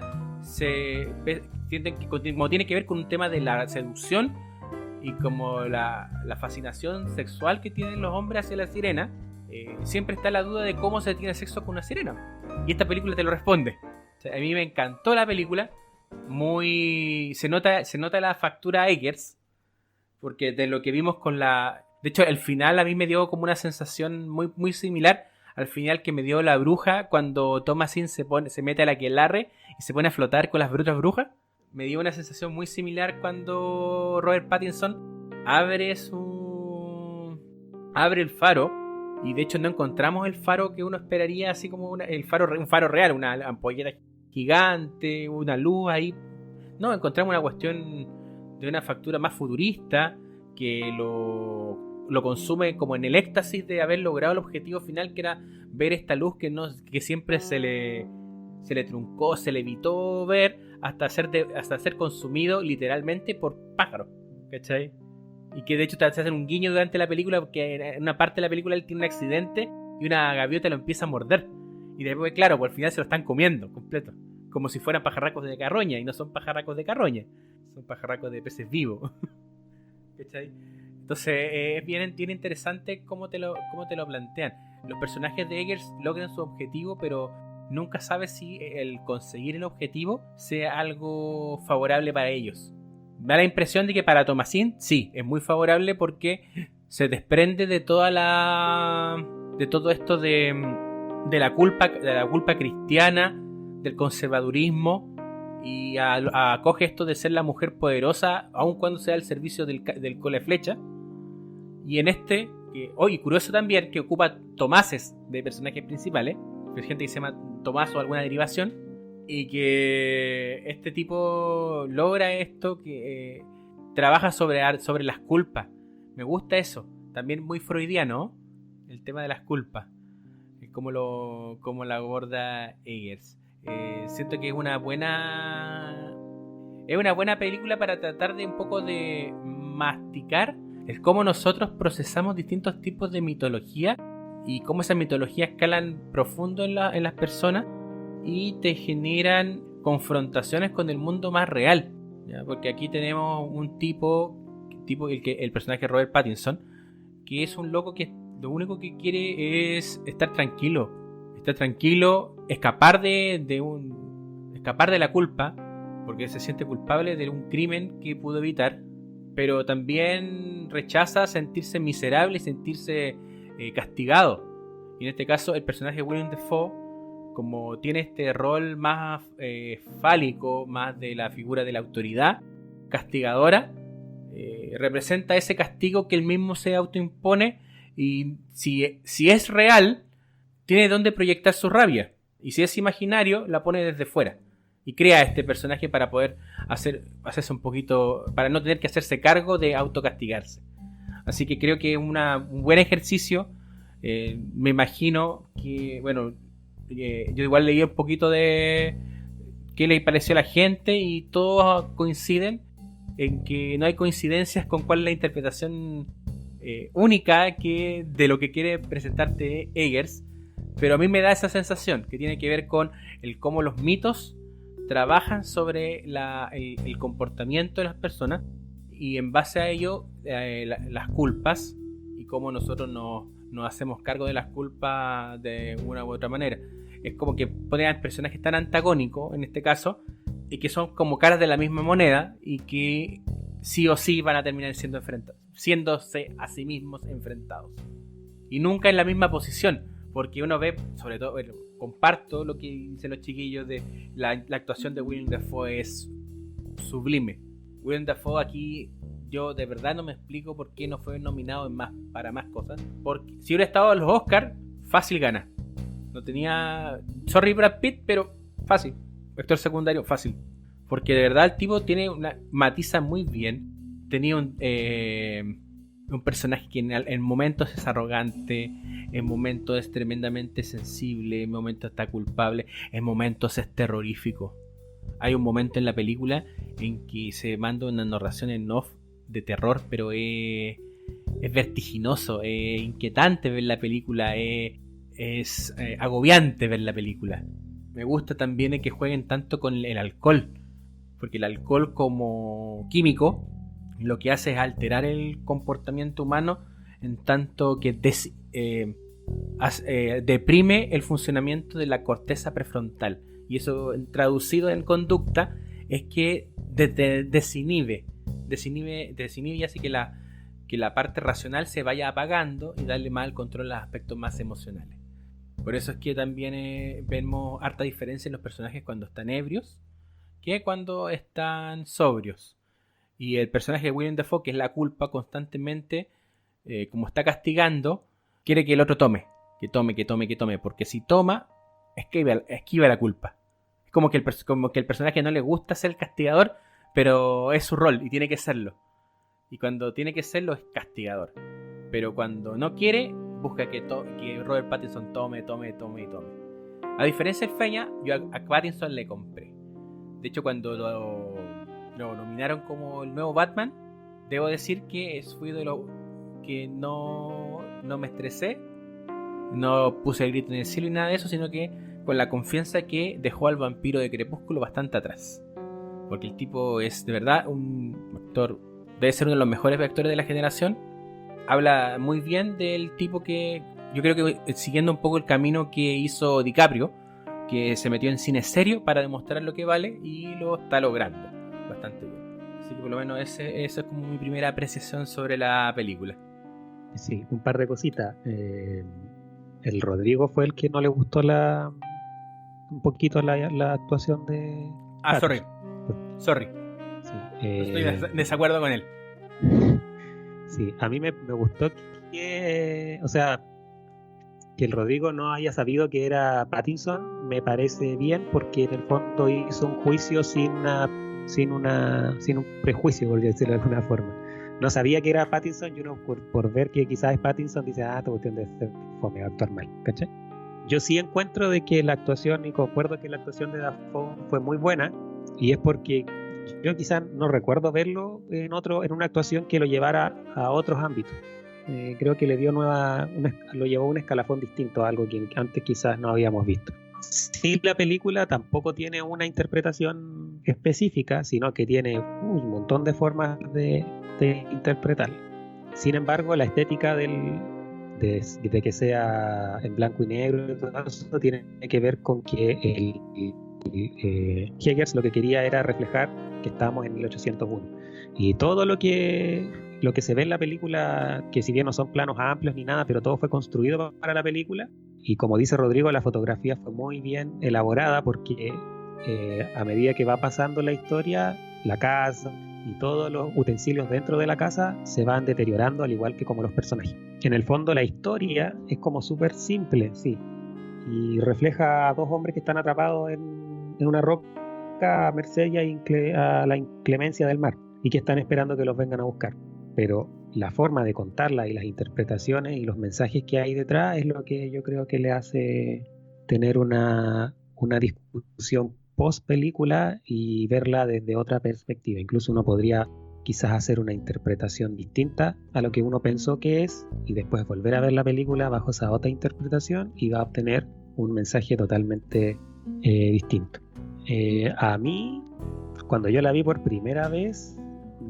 [SPEAKER 1] como tiene que ver con un tema de la seducción y como la fascinación sexual que tienen los hombres hacia la sirena. Siempre está la duda de cómo se tiene sexo con una sirena, y esta película te lo responde. O sea, a mí me encantó la película. Se nota la factura Eggers, porque de lo que vimos de hecho, el final a mí me dio como una sensación muy, muy similar al final que me dio la bruja cuando Thomasin se mete al aquelarre y se pone a flotar con las brujas. Me dio una sensación muy similar cuando Robert Pattinson abre el faro, y de hecho no encontramos el faro que uno esperaría, así como un faro real, una ampolleta gigante, una luz ahí. No, encontramos una cuestión de una factura más futurista que lo consume como en el éxtasis de haber logrado el objetivo final, que era ver esta luz que siempre se le truncó, se le evitó ver, hasta ser consumido literalmente por pájaros, ¿cachai? Y que de hecho te hace un guiño durante la película, porque en una parte de la película él tiene un accidente y una gaviota lo empieza a morder, y después, claro, por el final se lo están comiendo completo, como si fueran pajarracos de carroña, y no son pajarracos de carroña, son pajarracos de peces vivos. ¿Cachai? Entonces es bien interesante cómo te lo plantean. Los personajes de Eggers logran su objetivo, pero nunca sabes si el conseguir el objetivo sea algo favorable para ellos. Da la impresión de que para Thomasin sí, es muy favorable, porque se desprende de todo esto de la culpa cristiana, del conservadurismo, y acoge esto de ser la mujer poderosa, aun cuando sea al servicio del cole flecha. Y en curioso también, que ocupa tomases de personajes principales, hay gente que se llama Tomás o alguna derivación, y que este tipo logra esto, que trabaja sobre las culpas. Me gusta eso, también muy freudiano, el tema de las culpas, como la aborda Eggers. Siento que es una buena película para tratar de un poco de masticar el cómo nosotros procesamos distintos tipos de mitología y cómo esas mitologías escalan profundo en las personas y te generan confrontaciones con el mundo más real, ¿ya? Porque aquí tenemos un tipo el personaje Robert Pattinson, que es un loco que lo único que quiere es estar tranquilo, escapar de la culpa, porque se siente culpable de un crimen que pudo evitar, pero también rechaza sentirse miserable y sentirse castigado. Y en este caso el personaje de William Dafoe, como tiene este rol más fálico, más de la figura de la autoridad castigadora, representa ese castigo que él mismo se autoimpone, y si es real, tiene donde proyectar su rabia, y si es imaginario, la pone desde fuera y crea este personaje para poder hacerse un poquito, para no tener que hacerse cargo de autocastigarse. Así que creo que es un buen ejercicio. Me imagino que, bueno, yo igual leí un poquito de qué le pareció a la gente, y todos coinciden en que no hay coincidencias con cuál es la interpretación única de lo que quiere presentarte Eggers, pero a mí me da esa sensación que tiene que ver con cómo los mitos trabajan sobre el comportamiento de las personas y en base a ello las culpas y cómo nosotros nos hacemos cargo de las culpas de una u otra manera. Es como que ponen a personajes tan antagónicos en este caso y que son como caras de la misma moneda y que sí o sí van a terminar siéndose a sí mismos enfrentados y nunca en la misma posición, porque uno ve, sobre todo, comparto lo que dicen los chiquillos de la actuación de Willem Dafoe es sublime. Willem Dafoe aquí, yo de verdad no me explico por qué no fue nominado para más cosas, porque si hubiera estado en los Oscars, fácil gana. No tenía, sorry Brad Pitt, pero fácil, actor secundario, fácil, porque de verdad el tipo matiza muy bien. Tenía un personaje que en momentos es arrogante, en momentos es tremendamente sensible, en momentos está culpable, en momentos es terrorífico. Hay un momento en la película en que se manda una narración en off de terror, pero es vertiginoso, es inquietante ver la película, es agobiante ver la película. Me gusta también que jueguen tanto con el alcohol, porque el alcohol como químico lo que hace es alterar el comportamiento humano en tanto que deprime el funcionamiento de la corteza prefrontal, y eso traducido en conducta es que desinhibe y hace que la parte racional se vaya apagando y darle más el control a los aspectos más emocionales. Por eso es que también vemos harta diferencia en los personajes cuando están ebrios que cuando están sobrios. Y el personaje de Willem Dafoe, que es la culpa constantemente, como está castigando, quiere que el otro tome, porque si toma, esquiva la culpa. Es como que el personaje no le gusta ser el castigador, pero es su rol y tiene que serlo. Y cuando tiene que serlo es castigador. Pero cuando no quiere, busca que Robert Pattinson tome. A diferencia de Feña, yo a Pattinson le compré. De hecho, cuando lo nominaron como el nuevo Batman, debo decir que fui de lo que no me estresé, no puse el grito en el cielo y nada de eso, sino que con la confianza que dejó al vampiro de Crepúsculo bastante atrás, porque el tipo es de verdad un actor, debe ser uno de los mejores actores de la generación. Habla muy bien del tipo que yo creo que siguiendo un poco el camino que hizo DiCaprio, que se metió en cine serio para demostrar lo que vale y lo está logrando bastante bien. Así que por lo menos eso es como mi primera apreciación sobre la película.
[SPEAKER 3] Sí, un par de cositas. El Rodrigo fue el que no le gustó un poquito la actuación de...
[SPEAKER 1] Sorry.
[SPEAKER 3] Sí,
[SPEAKER 1] estoy en desacuerdo con él.
[SPEAKER 3] Sí, a mí me gustó que el Rodrigo no haya sabido que era Pattinson, me parece bien, porque en el fondo hizo un juicio sin un prejuicio, por decirlo de alguna forma. No sabía que era Pattinson, y uno por ver que quizás es Pattinson dice, esta cuestión de ser fome, actuar mal, ¿cachai? Yo sí encuentro de que la actuación, y concuerdo que la actuación de Dafoe fue muy buena, y es porque yo quizás no recuerdo verlo en una actuación que lo llevara a otros ámbitos. Creo que le dio lo llevó a un escalafón distinto, a algo que antes quizás no habíamos visto. Sí, la película tampoco tiene una interpretación específica, sino que tiene un montón de formas de interpretar. Sin embargo, la estética de que sea en blanco y negro y todo eso tiene que ver con que Eggers lo que quería era reflejar que estábamos en 1801. Y todo lo que se ve en la película, que si bien no son planos amplios ni nada, pero todo fue construido para la película. Y como dice Rodrigo, la fotografía fue muy bien elaborada porque a medida que va pasando la historia, la casa y todos los utensilios dentro de la casa se van deteriorando, al igual que como los personajes. En el fondo la historia es como súper simple, sí, y refleja a dos hombres que están atrapados en una roca a merced a la inclemencia del mar y que están esperando que los vengan a buscar. Pero la forma de contarla y las interpretaciones y los mensajes que hay detrás es lo que yo creo que le hace tener una discusión post película y verla desde otra perspectiva. Incluso uno podría quizás hacer una interpretación distinta a lo que uno pensó que es, y después volver a ver la película bajo esa otra interpretación y va a obtener un mensaje totalmente distinto. A mí, cuando yo la vi por primera vez,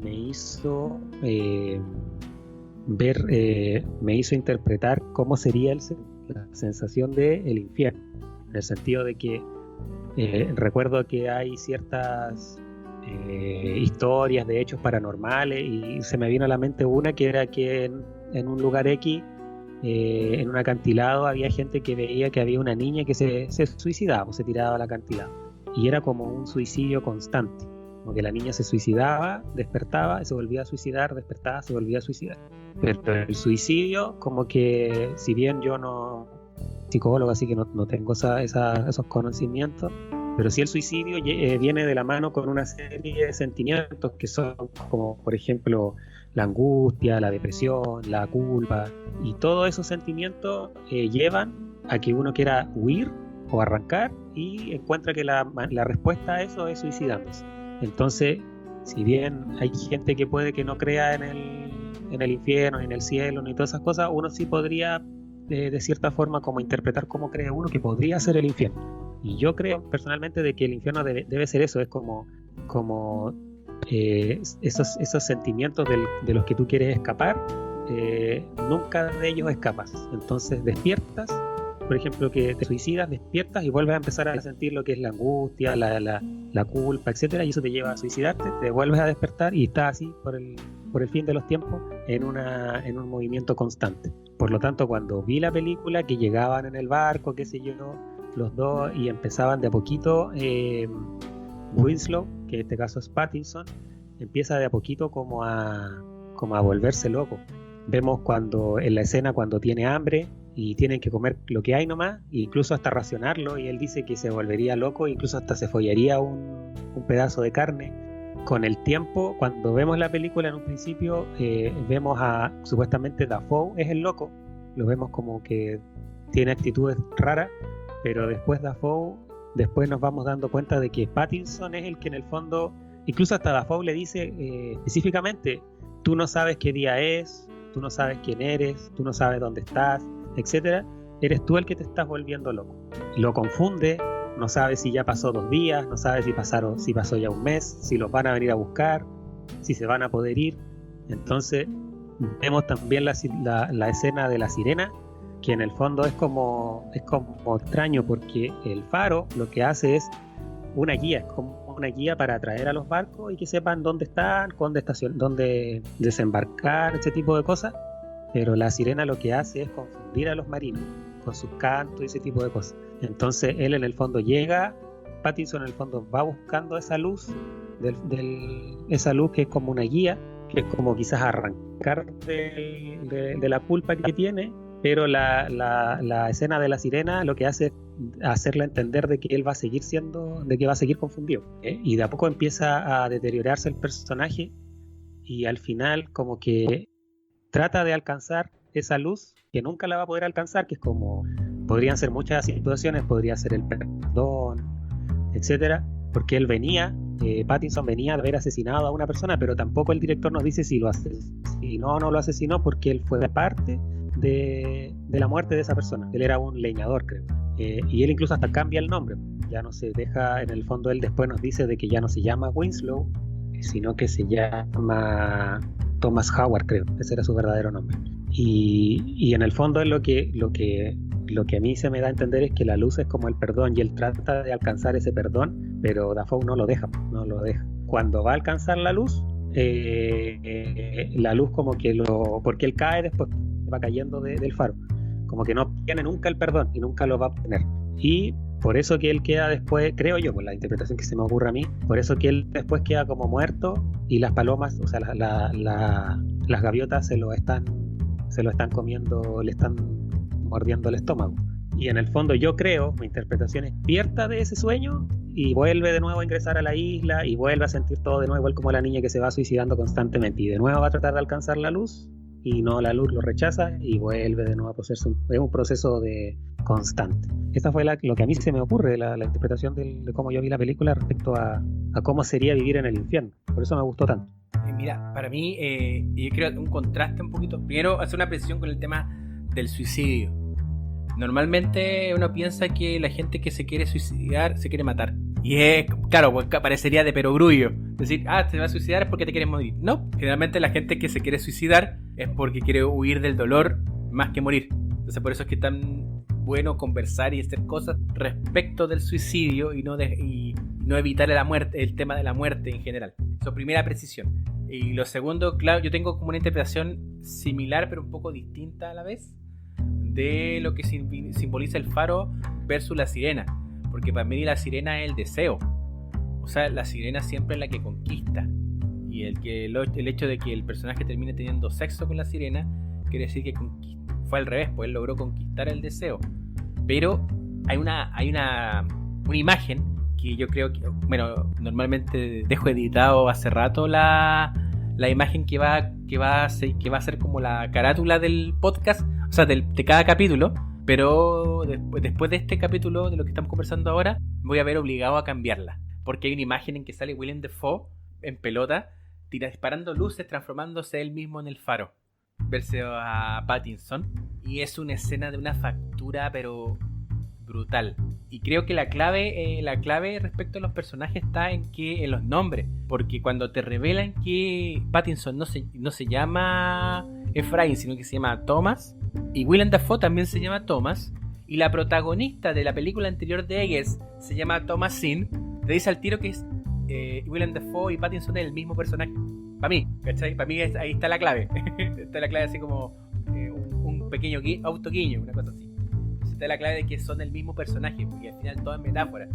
[SPEAKER 3] me hizo me hizo interpretar cómo sería la sensación del infierno, en el sentido de que recuerdo que hay ciertas historias de hechos paranormales, y se me vino a la mente una que era que en un lugar X, en un acantilado, había gente que veía que había una niña que se suicidaba o se tiraba al acantilado, y era como un suicidio constante, como que la niña se suicidaba, despertaba, se volvía a suicidar, despertaba, se volvía a suicidar. Pero el suicidio, como que, si bien yo no psicólogo, así que no tengo esos conocimientos, pero sí el suicidio viene de la mano con una serie de sentimientos que son como, por ejemplo, la angustia, la depresión, la culpa, y todos esos sentimientos llevan a que uno quiera huir o arrancar, y encuentra que la respuesta a eso es suicidándose. Entonces, si bien hay gente que puede que no crea en el infierno, ni en el cielo, ni todas esas cosas, uno sí podría de cierta forma como interpretar cómo cree uno que podría ser el infierno. Y yo creo personalmente de que el infierno debe ser eso, es como esos sentimientos de los que tú quieres escapar, nunca de ellos escapas. Entonces despiertas, por ejemplo, que te suicidas, despiertas y vuelves a empezar a sentir lo que es la angustia, la culpa, etcétera, y eso te lleva a suicidarte, te vuelves a despertar y estás así por el fin de los tiempos en un movimiento constante. Por lo tanto, cuando vi la película, que llegaban en el barco, qué sé yo, los dos, y empezaban de a poquito, Winslow, que en este caso es Pattinson, empieza de a poquito como a volverse loco. Vemos en la escena cuando tiene hambre y tienen que comer lo que hay nomás, e incluso hasta racionarlo, y él dice que se volvería loco, incluso hasta se follaría un pedazo de carne. Con el tiempo, cuando vemos la película en un principio, vemos supuestamente Dafoe es el loco, lo vemos como que tiene actitudes raras, pero después nos vamos dando cuenta de que Pattinson es el que en el fondo, incluso hasta Dafoe le dice específicamente, tú no sabes qué día es, tú no sabes quién eres, tú no sabes dónde estás, etcétera, eres tú el que te estás volviendo loco. Lo confunde, no sabe si ya pasó 2 días, no sabe si pasó ya un mes, si los van a venir a buscar, si se van a poder ir. Entonces vemos también la escena de la sirena, que en el fondo es como extraño, porque el faro lo que hace es una guía, es como una guía para atraer a los barcos y que sepan dónde están, dónde desembarcar, ese tipo de cosas. Pero la sirena lo que hace es confundir a los marinos con sus cantos y ese tipo de cosas. Entonces él en el fondo Pattinson en el fondo va buscando esa luz, esa luz que es como una guía, que es como quizás arrancar de la culpa que tiene, pero la escena de la sirena lo que hace es hacerle entender de que él va a seguir confundido, y de a poco empieza a deteriorarse el personaje, y al final como que trata de alcanzar esa luz que nunca la va a poder alcanzar, que es como, podrían ser muchas situaciones, podría ser el perdón, etcétera, porque Pattinson venía de haber asesinado a una persona, pero tampoco el director nos dice si lo asesinó o no lo asesinó, porque él fue parte de la muerte de esa persona. Él era un leñador, creo, y él incluso hasta cambia el nombre, ya no se deja, en el fondo él después nos dice de que ya no se llama Winslow, sino que se llama Thomas Howard, creo, ese era su verdadero nombre. Y en el fondo es lo que a mí se me da a entender es que la luz es como el perdón, y él trata de alcanzar ese perdón, pero Dafoe no lo deja. Cuando va a alcanzar la luz como que porque él cae después, va cayendo del faro, como que no tiene nunca el perdón y nunca lo va a obtener, y por eso que él queda después, creo yo, por la interpretación que se me ocurre a mí, por eso que él después queda como muerto, y las palomas, o sea, las gaviotas se lo están comiendo, le están mordiendo el estómago. Y en el fondo yo creo, mi interpretación es, despierta de ese sueño y vuelve de nuevo a ingresar a la isla y vuelve a sentir todo de nuevo, igual como la niña que se va suicidando constantemente, y de nuevo va a tratar de alcanzar la luz, y no, la luz lo rechaza y vuelve de nuevo a procesar. Es un proceso constante. Esta fue lo que a mí se me ocurre, la interpretación de cómo yo vi la película respecto a cómo sería vivir en el infierno. Por eso me gustó tanto.
[SPEAKER 1] Mira, para mí, yo creo un contraste un poquito. Primero, hacer una precisión con el tema del suicidio. Normalmente uno piensa que la gente que se quiere suicidar se quiere matar. Y es, claro, pues parecería de perogrullo. Decir, te vas a suicidar es porque te quieres morir. No, generalmente la gente que se quiere suicidar es porque quiere huir del dolor más que morir. Entonces por eso es que es tan bueno conversar y hacer cosas respecto del suicidio y no evitar la muerte, el tema de la muerte en general. Eso, primera precisión. Y lo segundo, claro, yo tengo como una interpretación similar pero un poco distinta a la vez de lo que simboliza el faro versus la sirena, porque para mí la sirena es el deseo, o sea, la sirena siempre es la que conquista, y el hecho de que el personaje termine teniendo sexo con la sirena quiere decir que fue al revés, pues él logró conquistar el deseo. Pero hay una imagen que yo creo que, bueno, normalmente dejo editado hace rato la imagen que va a ser como la carátula del podcast, o sea, de cada capítulo, pero después de este capítulo, de lo que estamos conversando ahora, voy a ver obligado a cambiarla, porque hay una imagen en que sale Willem Dafoe en pelota, disparando luces, transformándose él mismo en el faro, verse a Pattinson, y es una escena de una factura pero brutal. Y creo que la clave respecto a los personajes está en los nombres, porque cuando te revelan que Pattinson no se llama Efraín, sino que se llama Thomas, y Willem Dafoe también se llama Thomas, y la protagonista de la película anterior de Eggers se llama Thomasine, te dice al tiro que es Willem Dafoe y Pattinson es el mismo personaje. Para mí, ¿cachai? Para mí ahí está la clave. Está la clave así como un pequeño autoguiño, una cosa así. Está la clave de que son el mismo personaje, porque al final todo es metáfora,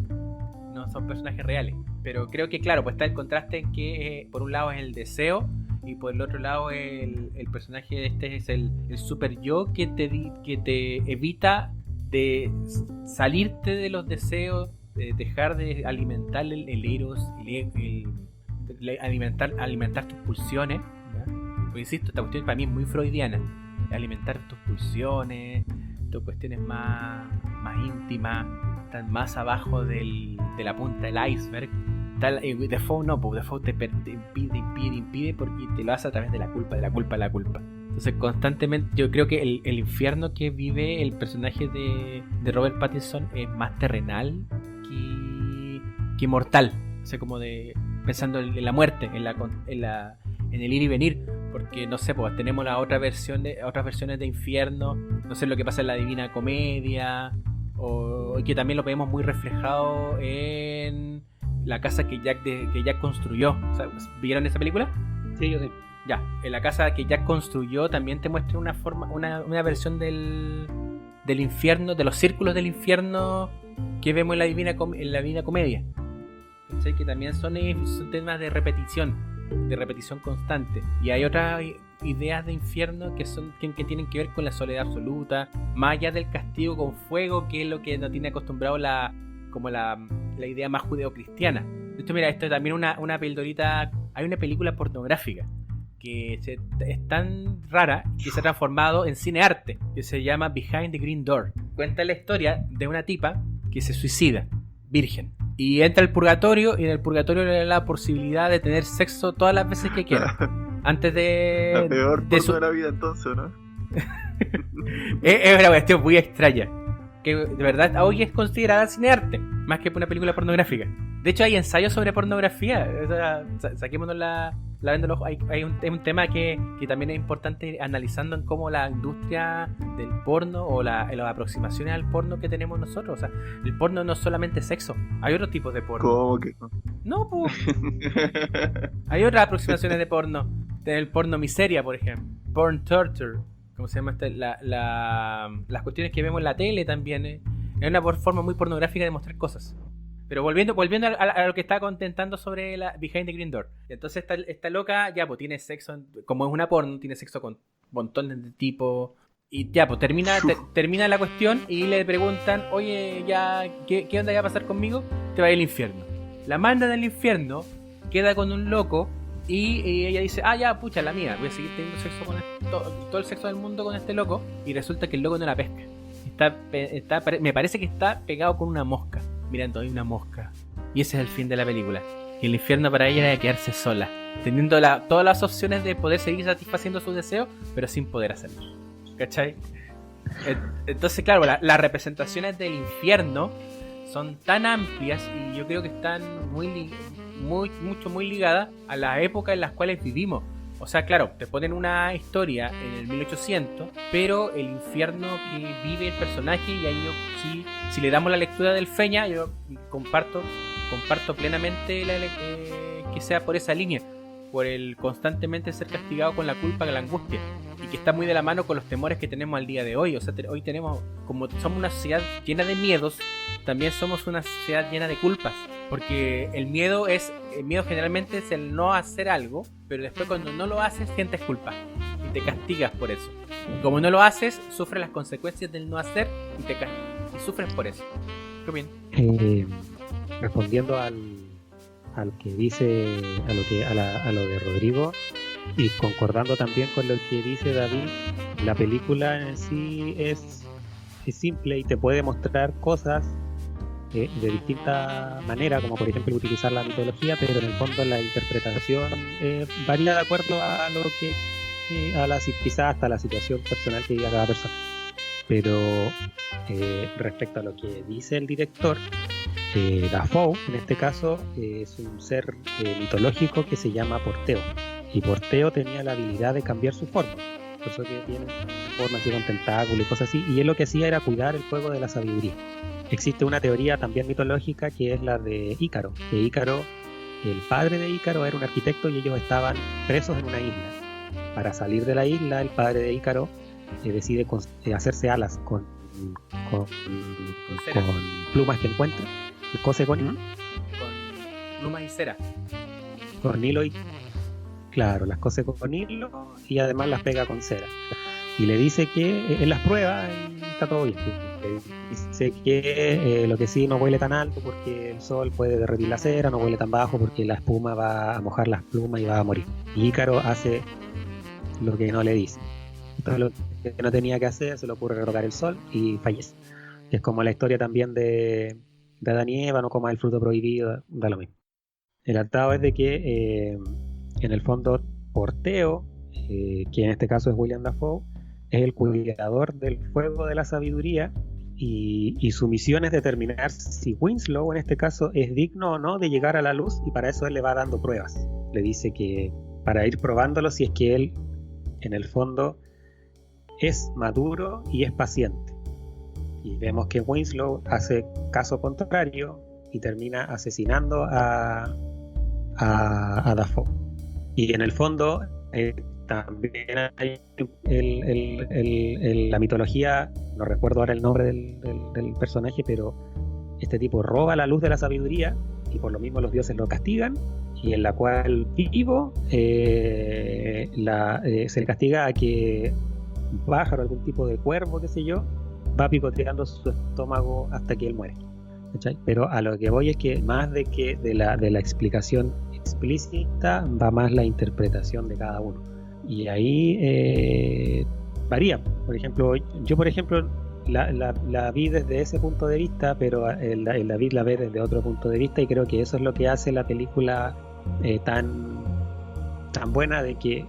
[SPEAKER 1] no son personajes reales. Pero creo que claro, pues está el contraste en que por un lado es el deseo y por el otro lado el personaje es el super yo que te evita de salirte de los deseos, de dejar de alimentar el eros, alimentar tus pulsiones, ¿ya? Porque insisto, esta cuestión para mí es muy freudiana, alimentar tus pulsiones, tus cuestiones más íntimas, están más abajo de la punta del iceberg. Default no, porque Default te impide porque te lo hace a través de la culpa. Entonces constantemente yo creo que el infierno que vive el personaje de Robert Pattinson es más terrenal que mortal, o sea, como pensando en la muerte, en el ir y venir, porque no sé, pues tenemos otras versiones de infierno, no sé lo que pasa en la Divina Comedia, o que también lo vemos muy reflejado en la casa que Jack construyó. O sea, ¿vieron esa película?
[SPEAKER 3] Sí, yo sí.
[SPEAKER 1] Ya, en la casa que Jack construyó también te muestra una versión del infierno, de los círculos del infierno que vemos en la Divina Comedia. ¿Cachai? Que también son temas de repetición constante. Y hay otras ideas de infierno que tienen que ver con la soledad absoluta, más allá del castigo con fuego, que es lo que nos tiene acostumbrado la idea más judeocristiana. De hecho, mira, esto es también una pildorita. Hay una película pornográfica que es tan rara que se ha transformado en cinearte, que se llama Behind the Green Door. Cuenta la historia de una tipa que se suicida, virgen, y entra al purgatorio, y en el purgatorio le da la posibilidad de tener sexo todas las veces que quiera. Antes de...
[SPEAKER 2] La peor porno de la vida entonces, ¿no?
[SPEAKER 1] Es una cuestión muy extraña, que de verdad hoy es considerada cinearte, más que una película pornográfica. De hecho hay ensayos sobre pornografía, o sea, saquémonos la venda del ojo. Hay un tema que también es importante analizando en cómo la industria del porno o las aproximaciones al porno que tenemos nosotros. O sea, el porno no es solamente sexo, hay otros tipos de porno.
[SPEAKER 2] ¿Cómo que no?
[SPEAKER 1] No, pues. Hay otras aproximaciones de porno. El porno miseria, por ejemplo. Porn torture. ¿Cómo se llama? Las cuestiones que vemos en la tele también. Es una forma muy pornográfica de mostrar cosas. Pero volviendo a lo que estaba contentando sobre la Behind the Green Door. Entonces esta loca ya pues tiene sexo, como es una porno, tiene sexo con montones de tipos. Y ya pues termina la cuestión y le preguntan, oye, ya, ¿qué onda va a pasar conmigo? Te va a ir al infierno. La mandan al infierno, queda con un loco y ella dice, ya, pucha, la mía, voy a seguir teniendo sexo con todo el sexo del mundo con este loco. Y resulta que el loco no la pesca. Me parece que está pegado con una mosca. Mirando, hay una mosca. Y ese es el fin de la película. Y el infierno para ella era quedarse sola, teniendo todas las opciones de poder seguir satisfaciendo sus deseos, pero sin poder hacerlo. ¿Cachai? Entonces, claro, las representaciones del infierno son tan amplias y yo creo que están muy ligadas a la época en las cuales vivimos. O sea, claro, te ponen una historia en el 1800, pero el infierno que vive el personaje, y ahí yo sí, si le damos la lectura del Feña, yo comparto plenamente que sea por esa línea, por el constantemente ser castigado con la culpa, con la angustia, y que está muy de la mano con los temores que tenemos al día de hoy. O sea, hoy tenemos, como somos una sociedad llena de miedos, también somos una sociedad llena de culpas, porque el miedo generalmente es el no hacer algo, pero después cuando no lo haces sientes culpa y te castigas por eso. Y como no lo haces, sufres las consecuencias del no hacer y sufres por eso. ¿Qué opinas?
[SPEAKER 3] Respondiendo al que dice, a lo de Rodrigo, y concordando también con lo que dice David, la película en sí es simple y te puede mostrar cosas de distinta manera, como por ejemplo utilizar la mitología, pero en el fondo la interpretación varía de acuerdo a lo que quizás hasta la situación personal que viva cada persona. Pero respecto a lo que dice el director, Dafoe en este caso es un ser mitológico que se llama Porteo, y Porteo tenía la habilidad de cambiar su forma, por eso que tiene forma así con tentáculos y cosas así, y él lo que hacía era cuidar el fuego de la sabiduría. Existe una teoría también mitológica que es la de Ícaro, que Ícaro, el padre de Ícaro era un arquitecto y ellos estaban presos en una isla. Para salir de la isla, el padre de Ícaro decide hacerse alas con plumas que encuentra, y cose con
[SPEAKER 1] plumas y cera,
[SPEAKER 3] con hilo, y claro, las cose con hilo y además las pega con cera, y le dice que en las pruebas está todo bien. Dice que lo que sí, no huele tan alto porque el sol puede derretir la cera, no huele tan bajo porque la espuma va a mojar las plumas y va a morir. Y Ícaro hace lo que no le dice. Entonces lo que no tenía que hacer, se le ocurre tocar el sol y fallece. Es como la historia también de Adán y Eva, no comas el fruto prohibido, da lo mismo. El atado es de que en el fondo Porteo, que en este caso es William Dafoe, es el cuidador del fuego de la sabiduría, y su misión es determinar si Winslow en este caso es digno o no de llegar a la luz, y para eso él le va dando pruebas. Le dice que para ir probándolo si es que él en el fondo es maduro y es paciente. Y vemos que Winslow hace caso contrario y termina asesinando a Dafoe. Y en el fondo también hay la mitología, no recuerdo ahora el nombre del personaje, pero este tipo roba la luz de la sabiduría y por lo mismo los dioses lo castigan, y en la cual vivo se le castiga a que un pájaro, algún tipo de cuervo, qué sé yo, va picoteando su estómago hasta que él muere. ¿Cachai? Pero a lo que voy es que más de la explicación explícita va más la interpretación de cada uno, y ahí varía. Por ejemplo, yo la vi desde ese punto de vista, pero David la ve desde otro punto de vista, y creo que eso es lo que hace la película tan buena, de que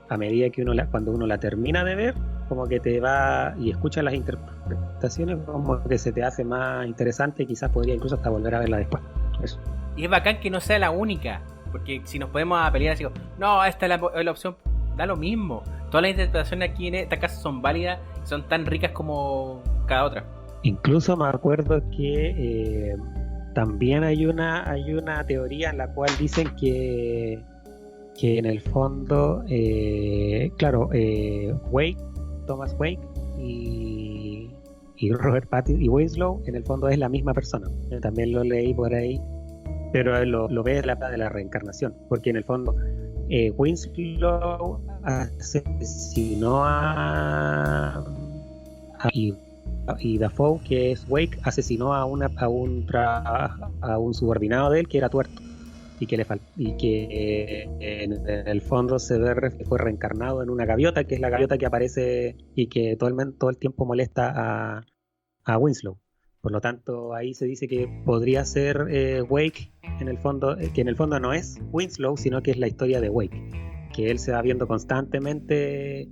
[SPEAKER 3] a medida que cuando uno la termina de ver, como que te va y escuchas las interpretaciones, como que se te hace más interesante, y quizás podría incluso hasta volver a verla después. Eso.
[SPEAKER 1] Y es bacán que no sea la única, porque si nos podemos a pelear así, no, esta es la opción, da lo mismo. Todas las interpretaciones aquí en esta casa son válidas, son tan ricas como cada otra.
[SPEAKER 3] Incluso me acuerdo que también hay una teoría en la cual dicen que en el fondo, Thomas Wake y Robert Pattinson y Winslow en el fondo es la misma persona. Yo también lo leí por ahí, pero lo ve de la reencarnación, porque en el fondo Winslow asesinó y Dafoe, que es Wake, asesinó a un subordinado de él que era tuerto, y que en el fondo fue reencarnado en una gaviota, que es la gaviota que aparece y que todo el tiempo molesta a Winslow, Por lo tanto, ahí se dice que podría ser Wake, en el fondo, que en el fondo no es Winslow, sino que es la historia de Wake, que él se va viendo constantemente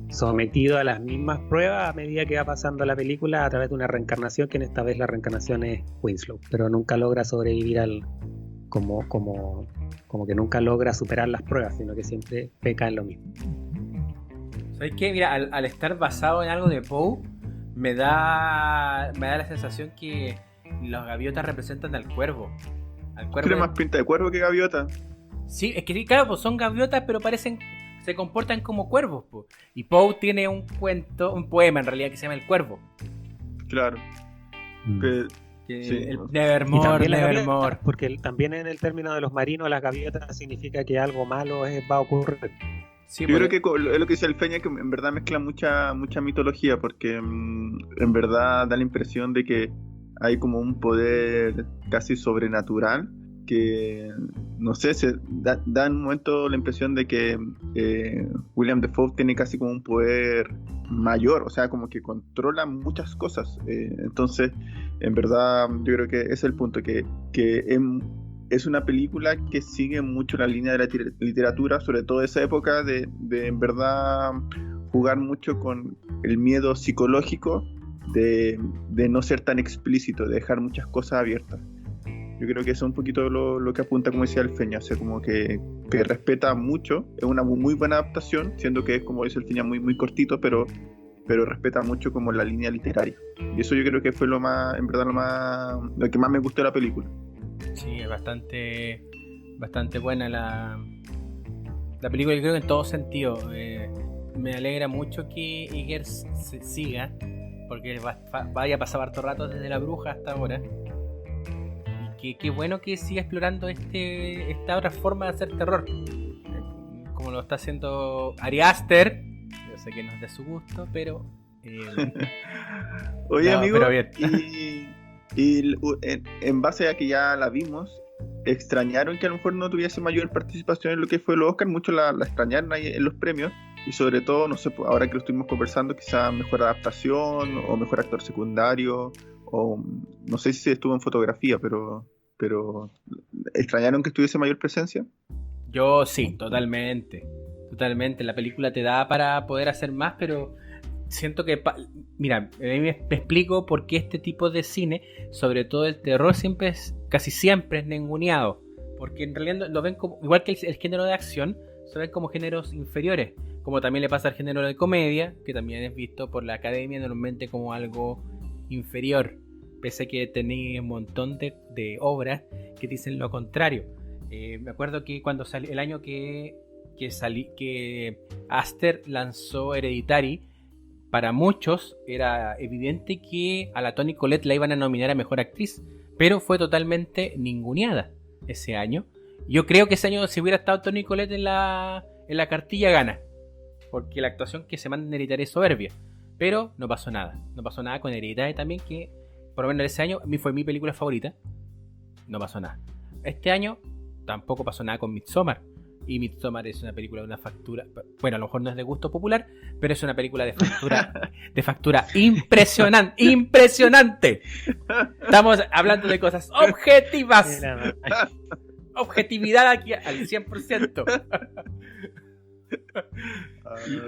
[SPEAKER 3] sometido a las mismas pruebas a medida que va pasando la película a través de una reencarnación, que en esta vez la reencarnación es Winslow, pero nunca logra sobrevivir como que nunca logra superar las pruebas, sino que siempre peca en lo mismo.
[SPEAKER 1] ¿Sabes qué? Mira, al estar basado en algo de Poe, me da la sensación que los gaviotas representan al cuervo.
[SPEAKER 2] Tiene más pinta de cuervo que gaviota.
[SPEAKER 1] Sí, es que claro, pues son gaviotas, pero se comportan como cuervos, pues. Y Poe tiene un poema en realidad que se llama El Cuervo.
[SPEAKER 2] Claro. Sí.
[SPEAKER 1] Nevermore, Nevermore.
[SPEAKER 3] Porque también en el término de los marinos, las gaviotas significa que algo malo va a ocurrir.
[SPEAKER 2] Sí, yo creo que es lo que dice el Feña, que en verdad mezcla mucha mitología, porque en verdad da la impresión de que hay como un poder casi sobrenatural que, no sé, da en un momento la impresión de que William Dafoe tiene casi como un poder mayor, o sea, como que controla muchas cosas. Entonces, en verdad, yo creo que ese es el punto, que es una película que sigue mucho la línea de la literatura, sobre todo esa época de en verdad jugar mucho con el miedo psicológico, de no ser tan explícito, de dejar muchas cosas abiertas. Yo creo que eso es un poquito lo que apunta, como decía el Feña, o sea, como que respeta mucho, es una muy buena adaptación, siendo que es, como dice el Feña, muy, muy cortito, pero respeta mucho como la línea literaria. Y eso yo creo que fue en verdad lo que más me gustó de la película.
[SPEAKER 1] Sí, es bastante buena la película, yo creo que en todo sentido. Me alegra mucho que Eggers se siga, porque vaya a pasar harto rato desde La Bruja hasta ahora. Y qué bueno que siga explorando esta otra forma de hacer terror, como lo está haciendo Ari Aster. Yo sé que no es de su gusto, pero
[SPEAKER 2] oye,
[SPEAKER 1] no,
[SPEAKER 2] amigo,
[SPEAKER 1] pero bien.
[SPEAKER 2] y en base a que ya la vimos, extrañaron que a lo mejor no tuviese mayor participación en lo que fue los Oscar. Muchos la extrañaron ahí en los premios, y sobre todo, no sé, ahora que lo estuvimos conversando, quizá mejor adaptación o mejor actor secundario, o no sé si estuvo en fotografía, pero ¿extrañaron que estuviese mayor presencia?
[SPEAKER 1] Yo sí, totalmente. La película te da para poder hacer más, pero siento que... Mira, a mí me explico por qué este tipo de cine, sobre todo el terror, casi siempre es ninguneado. Porque en realidad lo ven como... Igual que el género de acción, se ven como géneros inferiores. Como también le pasa al género de comedia, que también es visto por la academia normalmente como algo inferior. Pese a que tenéis un montón de obras que dicen lo contrario. Me acuerdo que cuando salió el año que Aster lanzó Hereditary, para muchos era evidente que a la Toni Collette la iban a nominar a Mejor Actriz, pero fue totalmente ninguneada ese año. Yo creo que ese año, si hubiera estado Toni Collette en la cartilla, gana, porque la actuación que se manda en Hereditary es soberbia. Pero no pasó nada con Hereditary también, que por lo menos ese año a mí fue mi película favorita. No pasó nada. Este año tampoco pasó nada con Midsommar. Y Midsommar es una película de una factura... Bueno, a lo mejor no es de gusto popular, pero es una película de factura impresionante. Estamos hablando de cosas objetivas. Objetividad aquí al 100%.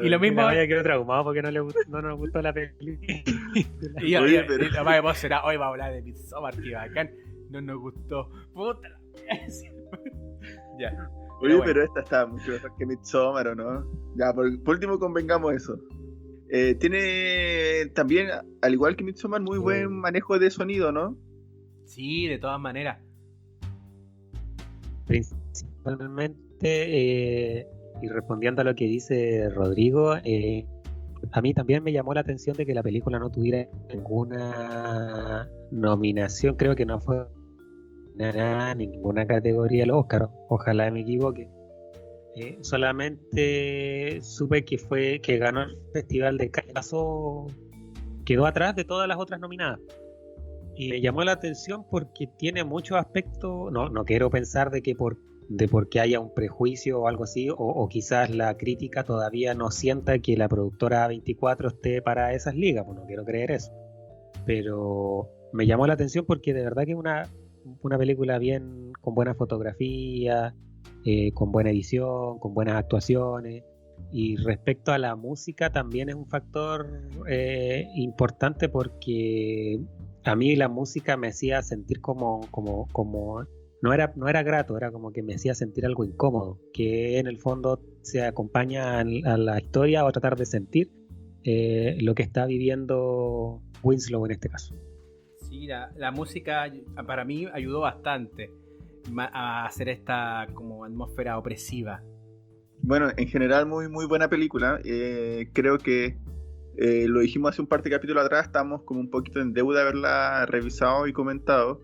[SPEAKER 1] Y lo mismo.
[SPEAKER 3] Había quedado traumado porque no nos gustó la película.
[SPEAKER 1] Y la más emocionada, hoy va a hablar de Midsommar, que bacán. No nos gustó. Puta. Ya.
[SPEAKER 2] Oye, pero esta está mucho mejor que Midsommar, ¿o no? Ya, por último convengamos eso. Tiene también, al igual que Midsommar, muy buen manejo de sonido, ¿no?
[SPEAKER 1] Sí, de todas maneras.
[SPEAKER 3] Principalmente, y respondiendo a lo que dice Rodrigo, a mí también me llamó la atención de que la película no tuviera ninguna nominación. Creo que no fue ninguna categoría al Oscar, ojalá me equivoque. Solamente supe que ganó el Festival de Cannes, quedó atrás de todas las otras nominadas. Y me llamó la atención porque tiene muchos aspectos. No quiero pensar de que porque haya un prejuicio o algo así, o quizás la crítica todavía no sienta que la productora A24 esté para esas ligas, pues no quiero creer eso. pero me llamó la atención porque de verdad que es una película bien, con buena fotografía, con buena edición, con buenas actuaciones. Y respecto a la música también es un factor importante porque a mí la música me hacía sentir como no era grato, era como que me hacía sentir algo incómodo, que en el fondo se acompaña a la historia o a tratar de sentir lo que está viviendo Winslow en este caso.
[SPEAKER 1] Sí, la música para mí ayudó bastante a hacer esta como atmósfera opresiva.
[SPEAKER 2] Bueno, en general muy muy buena película. Creo que lo dijimos hace un par de capítulos atrás, estamos como un poquito en deuda de haberla revisado y comentado.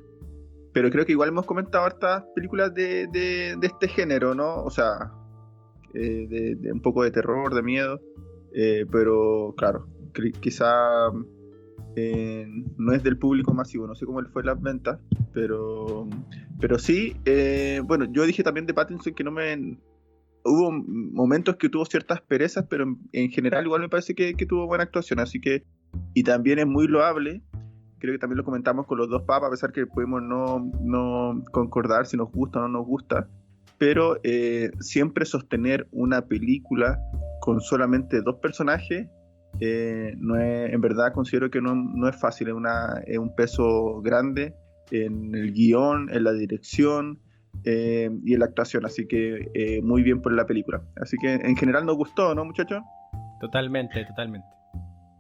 [SPEAKER 2] Pero creo que igual hemos comentado hartas películas de este género, ¿no? O sea, de un poco de terror, de miedo. Pero claro, quizá no es del público masivo. No sé cómo fue las ventas, pero sí. Bueno, yo dije también de Pattinson que no me... Hubo momentos que tuvo ciertas perezas, pero en general igual me parece que tuvo buena actuación. Así que... Y también es muy loable. Creo que también lo comentamos con los dos papas, a pesar que podemos no concordar si nos gusta o no nos gusta, pero siempre sostener una película con solamente 2 personajes, no es, en verdad considero que no es fácil, es un peso grande en el guión, en la dirección y en la actuación, así que muy bien por la película. Así que en general nos gustó, ¿no, muchachos?
[SPEAKER 1] Totalmente.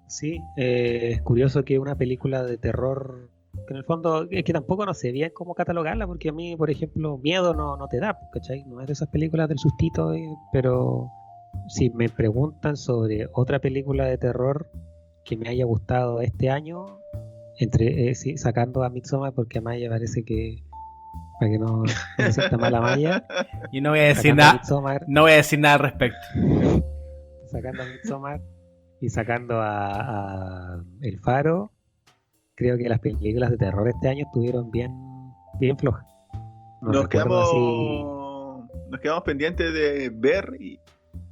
[SPEAKER 3] Sí, es curioso que una película de terror, que en el fondo es que tampoco no sé bien cómo catalogarla, porque a mí, por ejemplo, miedo no te da, ¿cachai? No es de esas películas del sustito, pero si me preguntan sobre otra película de terror que me haya gustado este año, sí, sacando a Midsommar, porque a Maya parece que, para que no me sienta mal a Maya.
[SPEAKER 1] Y no voy a decir nada, no voy a decir nada al respecto.
[SPEAKER 3] Sacando a Midsommar y sacando a El Faro, creo que las películas de terror este año estuvieron bien flojas.
[SPEAKER 2] Nos quedamos pendientes de ver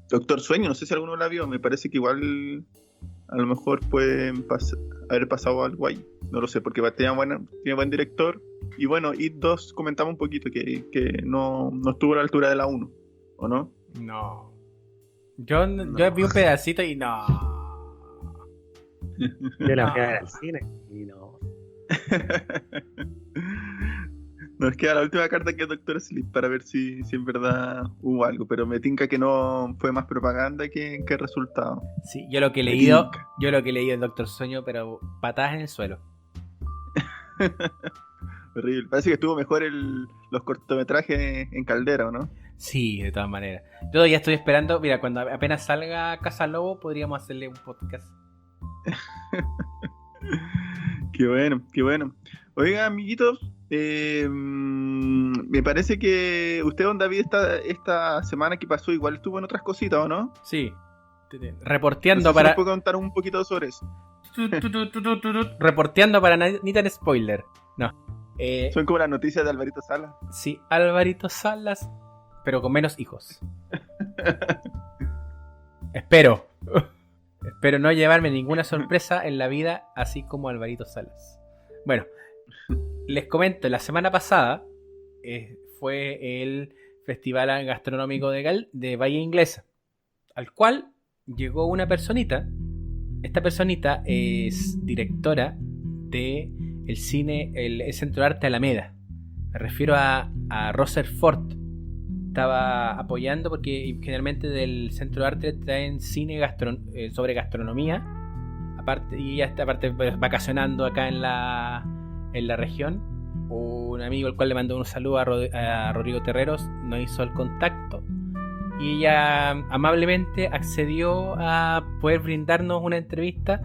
[SPEAKER 2] Doctor Sueño, no sé si alguno la vio, me parece que igual a lo mejor puede haber pasado algo ahí, no lo sé, porque tiene buen director, y bueno, It 2 comentamos un poquito que no estuvo a la altura de la 1, ¿o no?
[SPEAKER 1] No. Yo vi un pedacito y no.
[SPEAKER 3] Yo la fui a ver al cine y no.
[SPEAKER 2] Nos queda la última carta que es Doctor Sleep para ver si en verdad hubo algo, pero me tinca que no fue más propaganda que resultado.
[SPEAKER 1] Sí, yo lo que he leído en Doctor Sueño, pero patadas en el suelo.
[SPEAKER 2] Horrible. Parece que estuvo mejor los cortometrajes en Caldera, ¿o no?
[SPEAKER 1] Sí, de todas maneras. Yo ya estoy esperando, mira, cuando apenas salga Casa Lobo podríamos hacerle un podcast.
[SPEAKER 2] Qué bueno. Oiga, amiguitos, me parece que usted, don David, esta semana que pasó igual estuvo en otras cositas, ¿o no?
[SPEAKER 1] Sí. Reporteando
[SPEAKER 2] no sé
[SPEAKER 1] para...
[SPEAKER 2] si puedo contar un poquito sobre eso.
[SPEAKER 1] Reporteando para Nitan Spoiler. No.
[SPEAKER 2] Son como las noticias de Alvarito Salas.
[SPEAKER 1] Sí, Alvarito Salas, pero con menos hijos. Espero no llevarme ninguna sorpresa en la vida, así como Alvarito Salas. Bueno, les comento, la semana pasada fue el Festival Gastronómico de Bahía Inglesa, al cual llegó una personita. Esta personita es directora de el cine, el Centro de Arte Alameda. Me refiero a Roser Ford. Estaba apoyando porque generalmente del Centro de Arte traen cine sobre gastronomía. Aparte, y ya está vacacionando acá en la región. Un amigo al cual le mandó un saludo a Rodrigo Terreros nos hizo el contacto y ella amablemente accedió a poder brindarnos una entrevista,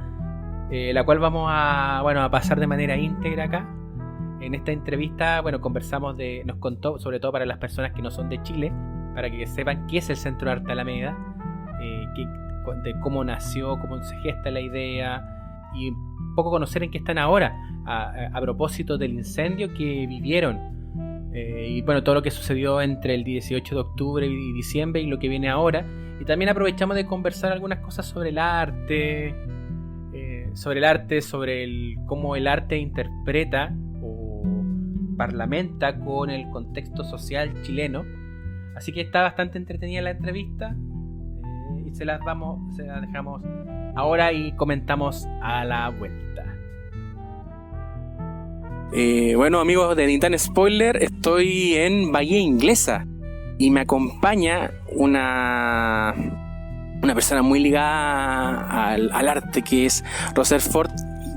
[SPEAKER 1] la cual vamos a pasar de manera íntegra acá. En esta entrevista, conversamos nos contó, sobre todo para las personas que no son de Chile, para que sepan qué es el Centro de Arte Alameda, de cómo nació, cómo se gesta la idea y un poco conocer en qué están ahora a propósito del incendio que vivieron y todo lo que sucedió entre el 18 de octubre y diciembre y lo que viene ahora. Y también aprovechamos de conversar algunas cosas sobre el arte, sobre el arte, cómo el arte interpreta o parlamenta con el contexto social chileno. Así que está bastante entretenida la entrevista y se la dejamos ahora y comentamos a la vuelta. Bueno, amigos de Nitan Spoiler, estoy en Bahía Inglesa y me acompaña una persona muy ligada al arte, que es Roser Ford,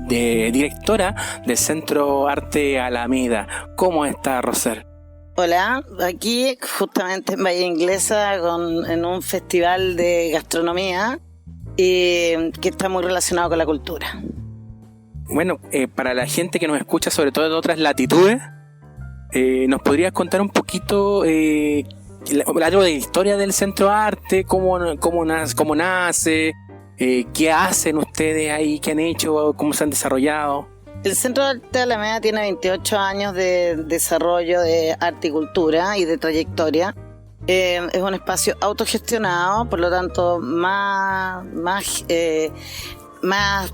[SPEAKER 1] directora del Centro Arte Alameda. ¿Cómo está, Roser?
[SPEAKER 4] Hola, aquí justamente en Bahía Inglesa en un festival de gastronomía que está muy relacionado con la cultura.
[SPEAKER 1] Bueno, para la gente que nos escucha, sobre todo de otras latitudes, ¿nos podrías contar un poquito algo de la historia del Centro Arte? ¿Cómo nace? ¿Qué hacen ustedes ahí? ¿Qué han hecho? ¿Cómo se han desarrollado?
[SPEAKER 4] El Centro de Arte Alameda tiene 28 años de desarrollo de arte y cultura y de trayectoria. Es un espacio autogestionado, por lo tanto más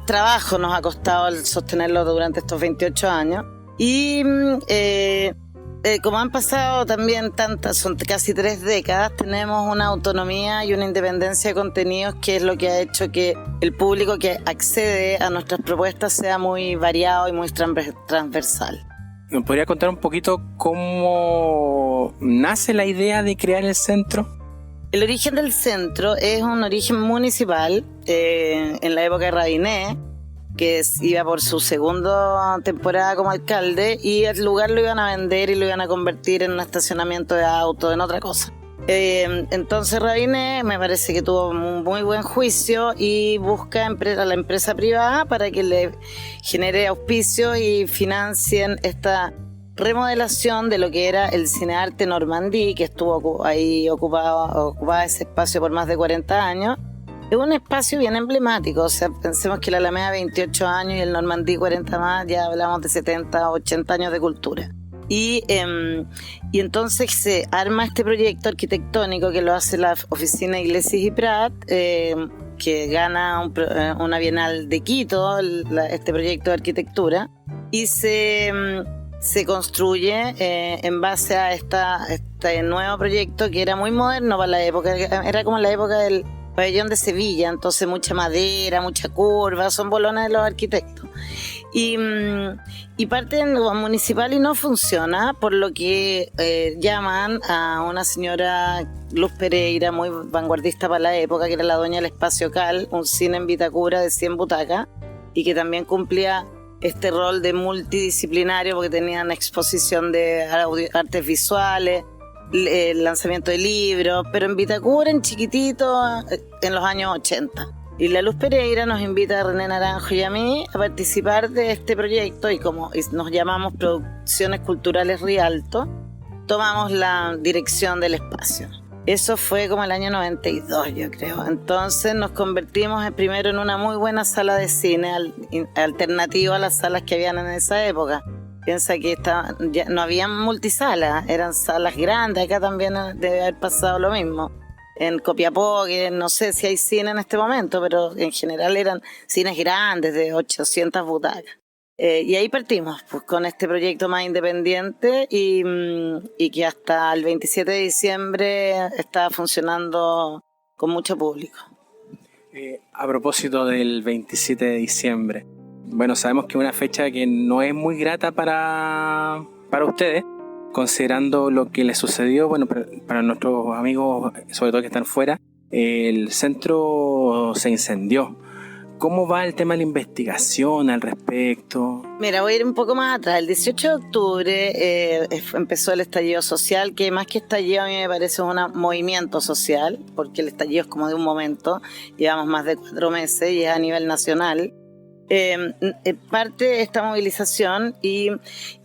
[SPEAKER 4] trabajo nos ha costado el sostenerlo durante estos 28 años. Y como han pasado también son casi 3 décadas, tenemos una autonomía y una independencia de contenidos, que es lo que ha hecho que el público que accede a nuestras propuestas sea muy variado y muy transversal.
[SPEAKER 1] ¿Me podría contar un poquito cómo nace la idea de crear el centro?
[SPEAKER 4] El origen del centro es un origen municipal en la época de Rabiné, que iba por su segunda temporada como alcalde, y el lugar lo iban a vender y lo iban a convertir en un estacionamiento de autos, en otra cosa. Entonces Rabiné me parece que tuvo un muy buen juicio y busca a la empresa privada para que le genere auspicio y financien esta remodelación de lo que era el Cinearte Normandí, que estuvo ahí ocupaba ese espacio por más de 40 años. Es un espacio bien emblemático, o sea, pensemos que la Alameda 28 años y el Normandí 40 más, ya hablamos de 70, 80 años de cultura. Y entonces se arma este proyecto arquitectónico que lo hace la oficina Iglesias y Prat, que gana una Bienal de Quito, este proyecto de arquitectura, y se construye en base a este nuevo proyecto que era muy moderno para la época, era como la época del pabellón de Sevilla, entonces mucha madera, mucha curva, son bolones de los arquitectos. Y parte en lo municipal y no funciona, por lo que llaman a una señora Luz Pereira, muy vanguardista para la época, que era la dueña del Espacio Cal, un cine en Vitacura de 100 butacas, y que también cumplía este rol de multidisciplinario porque tenían exposición de artes visuales, el lanzamiento de libros, pero en Vitacura, en chiquitito, en los años 80. Y la Luz Pereira nos invita a René Naranjo y a mí a participar de este proyecto, y como nos llamamos Producciones Culturales Rialto, tomamos la dirección del espacio. Eso fue como el año 92, yo creo. Entonces nos convertimos primero en una muy buena sala de cine alternativa a las salas que habían en esa época. Piensa que ya no había multisalas, eran salas grandes. Acá también debe haber pasado lo mismo. En Copiapó, que no sé si hay cine en este momento, pero en general eran cines grandes de 800 butacas. Y ahí partimos pues, con este proyecto más independiente y que hasta el 27 de diciembre está funcionando con mucho público.
[SPEAKER 1] A propósito del 27 de diciembre, bueno, sabemos que es una fecha que no es muy grata para ustedes, considerando lo que les sucedió, bueno, para nuestros amigos, sobre todo que están fuera, el centro se incendió. ¿Cómo va el tema de la investigación al respecto?
[SPEAKER 4] Mira, voy a ir un poco más atrás. El 18 de octubre empezó el estallido social, que más que estallido a mí me parece un movimiento social, porque el estallido es como de un momento, llevamos más de 4 meses y es a nivel nacional. Parte de esta movilización y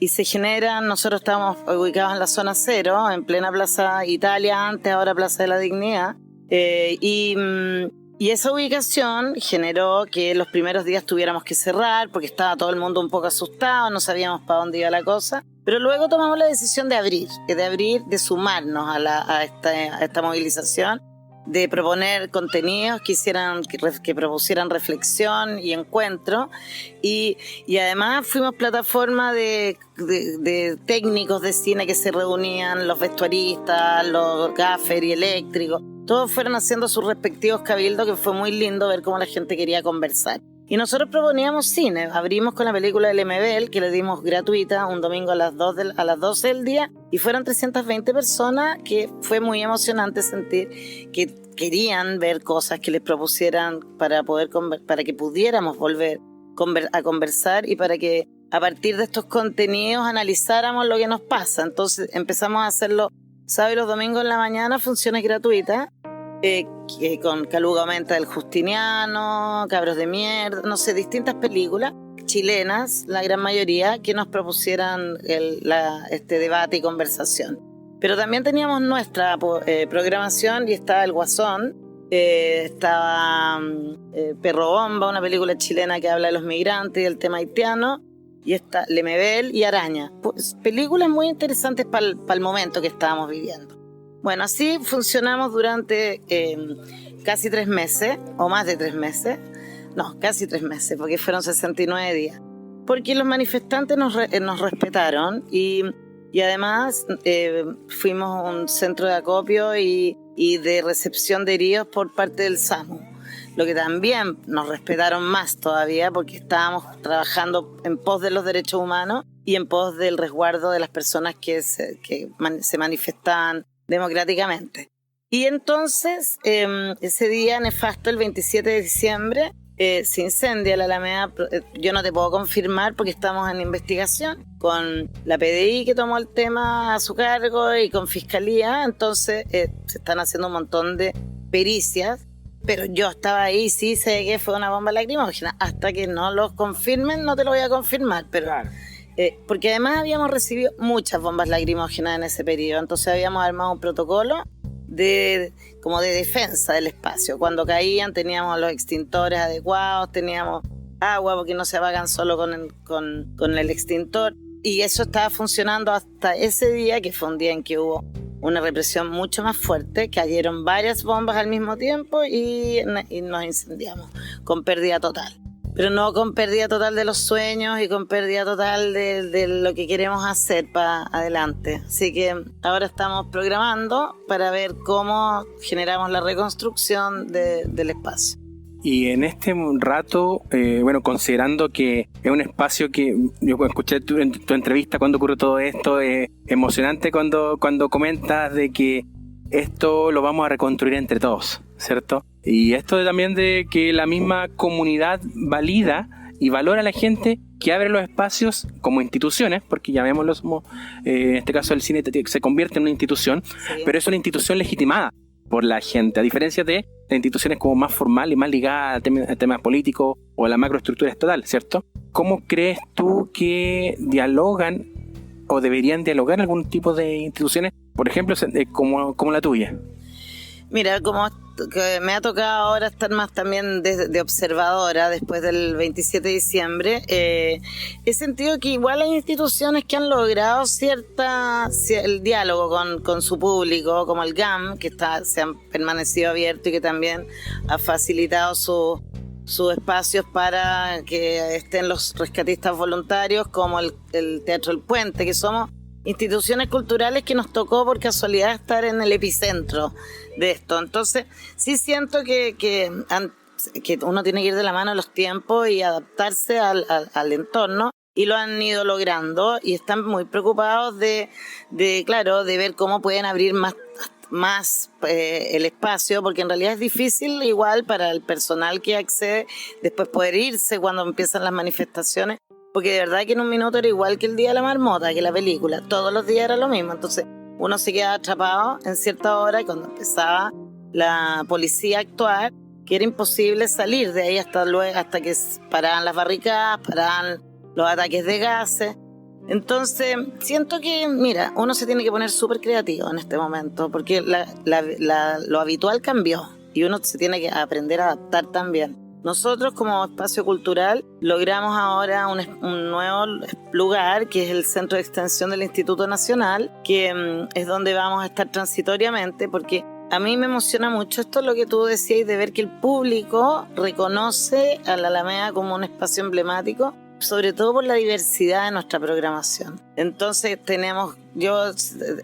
[SPEAKER 4] se genera, nosotros estábamos ubicados en la zona 0, en plena Plaza Italia, antes, ahora Plaza de la Dignidad, y esa ubicación generó que los primeros días tuviéramos que cerrar porque estaba todo el mundo un poco asustado, no sabíamos para dónde iba la cosa, pero luego tomamos la decisión de abrir, de sumarnos a esta movilización, de proponer contenidos que propusieran reflexión y encuentro, y además fuimos plataforma de técnicos de cine que se reunían, los vestuaristas, los gaffers y eléctricos, todos fueron haciendo sus respectivos cabildos, que fue muy lindo ver cómo la gente quería conversar. Y nosotros proponíamos cine, abrimos con la película del MBL, que le dimos gratuita un domingo a las 12 del día, y fueron 320 personas, que fue muy emocionante sentir que querían ver cosas que les propusieran para que pudiéramos volver a conversar y para que a partir de estos contenidos analizáramos lo que nos pasa. Entonces empezamos a hacerlo sábado y los domingos en la mañana, funciones gratuitas, con Caluga Aumenta del Justiniano, Cabros de Mierda, no sé, distintas películas chilenas, la gran mayoría, que nos propusieran este debate y conversación. Pero también teníamos nuestra programación, y estaba El Guasón, estaba Perro Bomba, una película chilena que habla de los migrantes y del tema haitiano, y está Lemebel y Araña, pues, películas muy interesantes para el momento que estábamos viviendo. Bueno, así funcionamos durante casi 3 meses, o más de 3 meses. No, casi 3 meses, porque fueron 69 días. Porque los manifestantes nos respetaron, y además fuimos un centro de acopio y de recepción de heridos por parte del SAMU. Lo que también nos respetaron más todavía, porque estábamos trabajando en pos de los derechos humanos y en pos del resguardo de las personas que se manifestaban democráticamente. Y entonces, ese día nefasto, el 27 de diciembre, se incendia la Alameda. Yo no te puedo confirmar porque estamos en investigación con la PDI, que tomó el tema a su cargo, y con Fiscalía. Entonces se están haciendo un montón de pericias, pero yo estaba ahí, sí sé que fue una bomba lacrimógena. Hasta que no lo confirmen, no te lo voy a confirmar, pero claro. Porque además habíamos recibido muchas bombas lacrimógenas en ese periodo, entonces habíamos armado un protocolo como de defensa del espacio. Cuando caían teníamos los extintores adecuados, teníamos agua, porque no se apagan solo con el extintor, y eso estaba funcionando hasta ese día, que fue un día en que hubo una represión mucho más fuerte, cayeron varias bombas al mismo tiempo y nos incendiamos con pérdida total. Pero no con pérdida total de los sueños y con pérdida total de lo que queremos hacer para adelante. Así que ahora estamos programando para ver cómo generamos la reconstrucción del espacio.
[SPEAKER 1] Y en este rato, considerando que es un espacio que yo escuché tu entrevista cuando ocurrió todo esto, es emocionante cuando comentas de que esto lo vamos a reconstruir entre todos, ¿cierto? Y esto también de que la misma comunidad valida y valora a la gente que abre los espacios como instituciones, porque llamémoslo, en este caso el cine se convierte en una institución, sí, pero es una institución legitimada por la gente, a diferencia de las instituciones como más formales y más ligadas a temas políticos o a la macroestructura estatal, ¿cierto? ¿Cómo crees tú que dialogan o deberían dialogar algún tipo de instituciones, por ejemplo, como la tuya?
[SPEAKER 4] Mira, como que me ha tocado ahora estar más también de observadora después del 27 de diciembre, he sentido que igual hay instituciones que han logrado el diálogo con su público, como el GAM, que se han permanecido abierto y que también ha facilitado sus espacios para que estén los rescatistas voluntarios, como el Teatro El Puente, que somos instituciones culturales que nos tocó por casualidad estar en el epicentro de esto. Entonces sí siento que uno tiene que ir de la mano de los tiempos y adaptarse al entorno, y lo han ido logrando, y están muy preocupados de ver cómo pueden abrir más el espacio, porque en realidad es difícil igual para el personal que accede después poder irse cuando empiezan las manifestaciones, porque de verdad que en un minuto era igual que el Día de la Marmota, que la película, todos los días era lo mismo. Entonces uno se quedaba atrapado en cierta hora, y cuando empezaba la policía a actuar, que era imposible salir de ahí hasta que paraban las barricadas, paraban los ataques de gases. Entonces siento que, mira, uno se tiene que poner súper creativo en este momento, porque lo habitual cambió y uno se tiene que aprender a adaptar también. Nosotros como espacio cultural logramos ahora un nuevo lugar, que es el Centro de Extensión del Instituto Nacional, que es donde vamos a estar transitoriamente, porque a mí me emociona mucho esto, lo que tú decías, de ver que el público reconoce a la Alameda como un espacio emblemático, sobre todo por la diversidad de nuestra programación. Entonces yo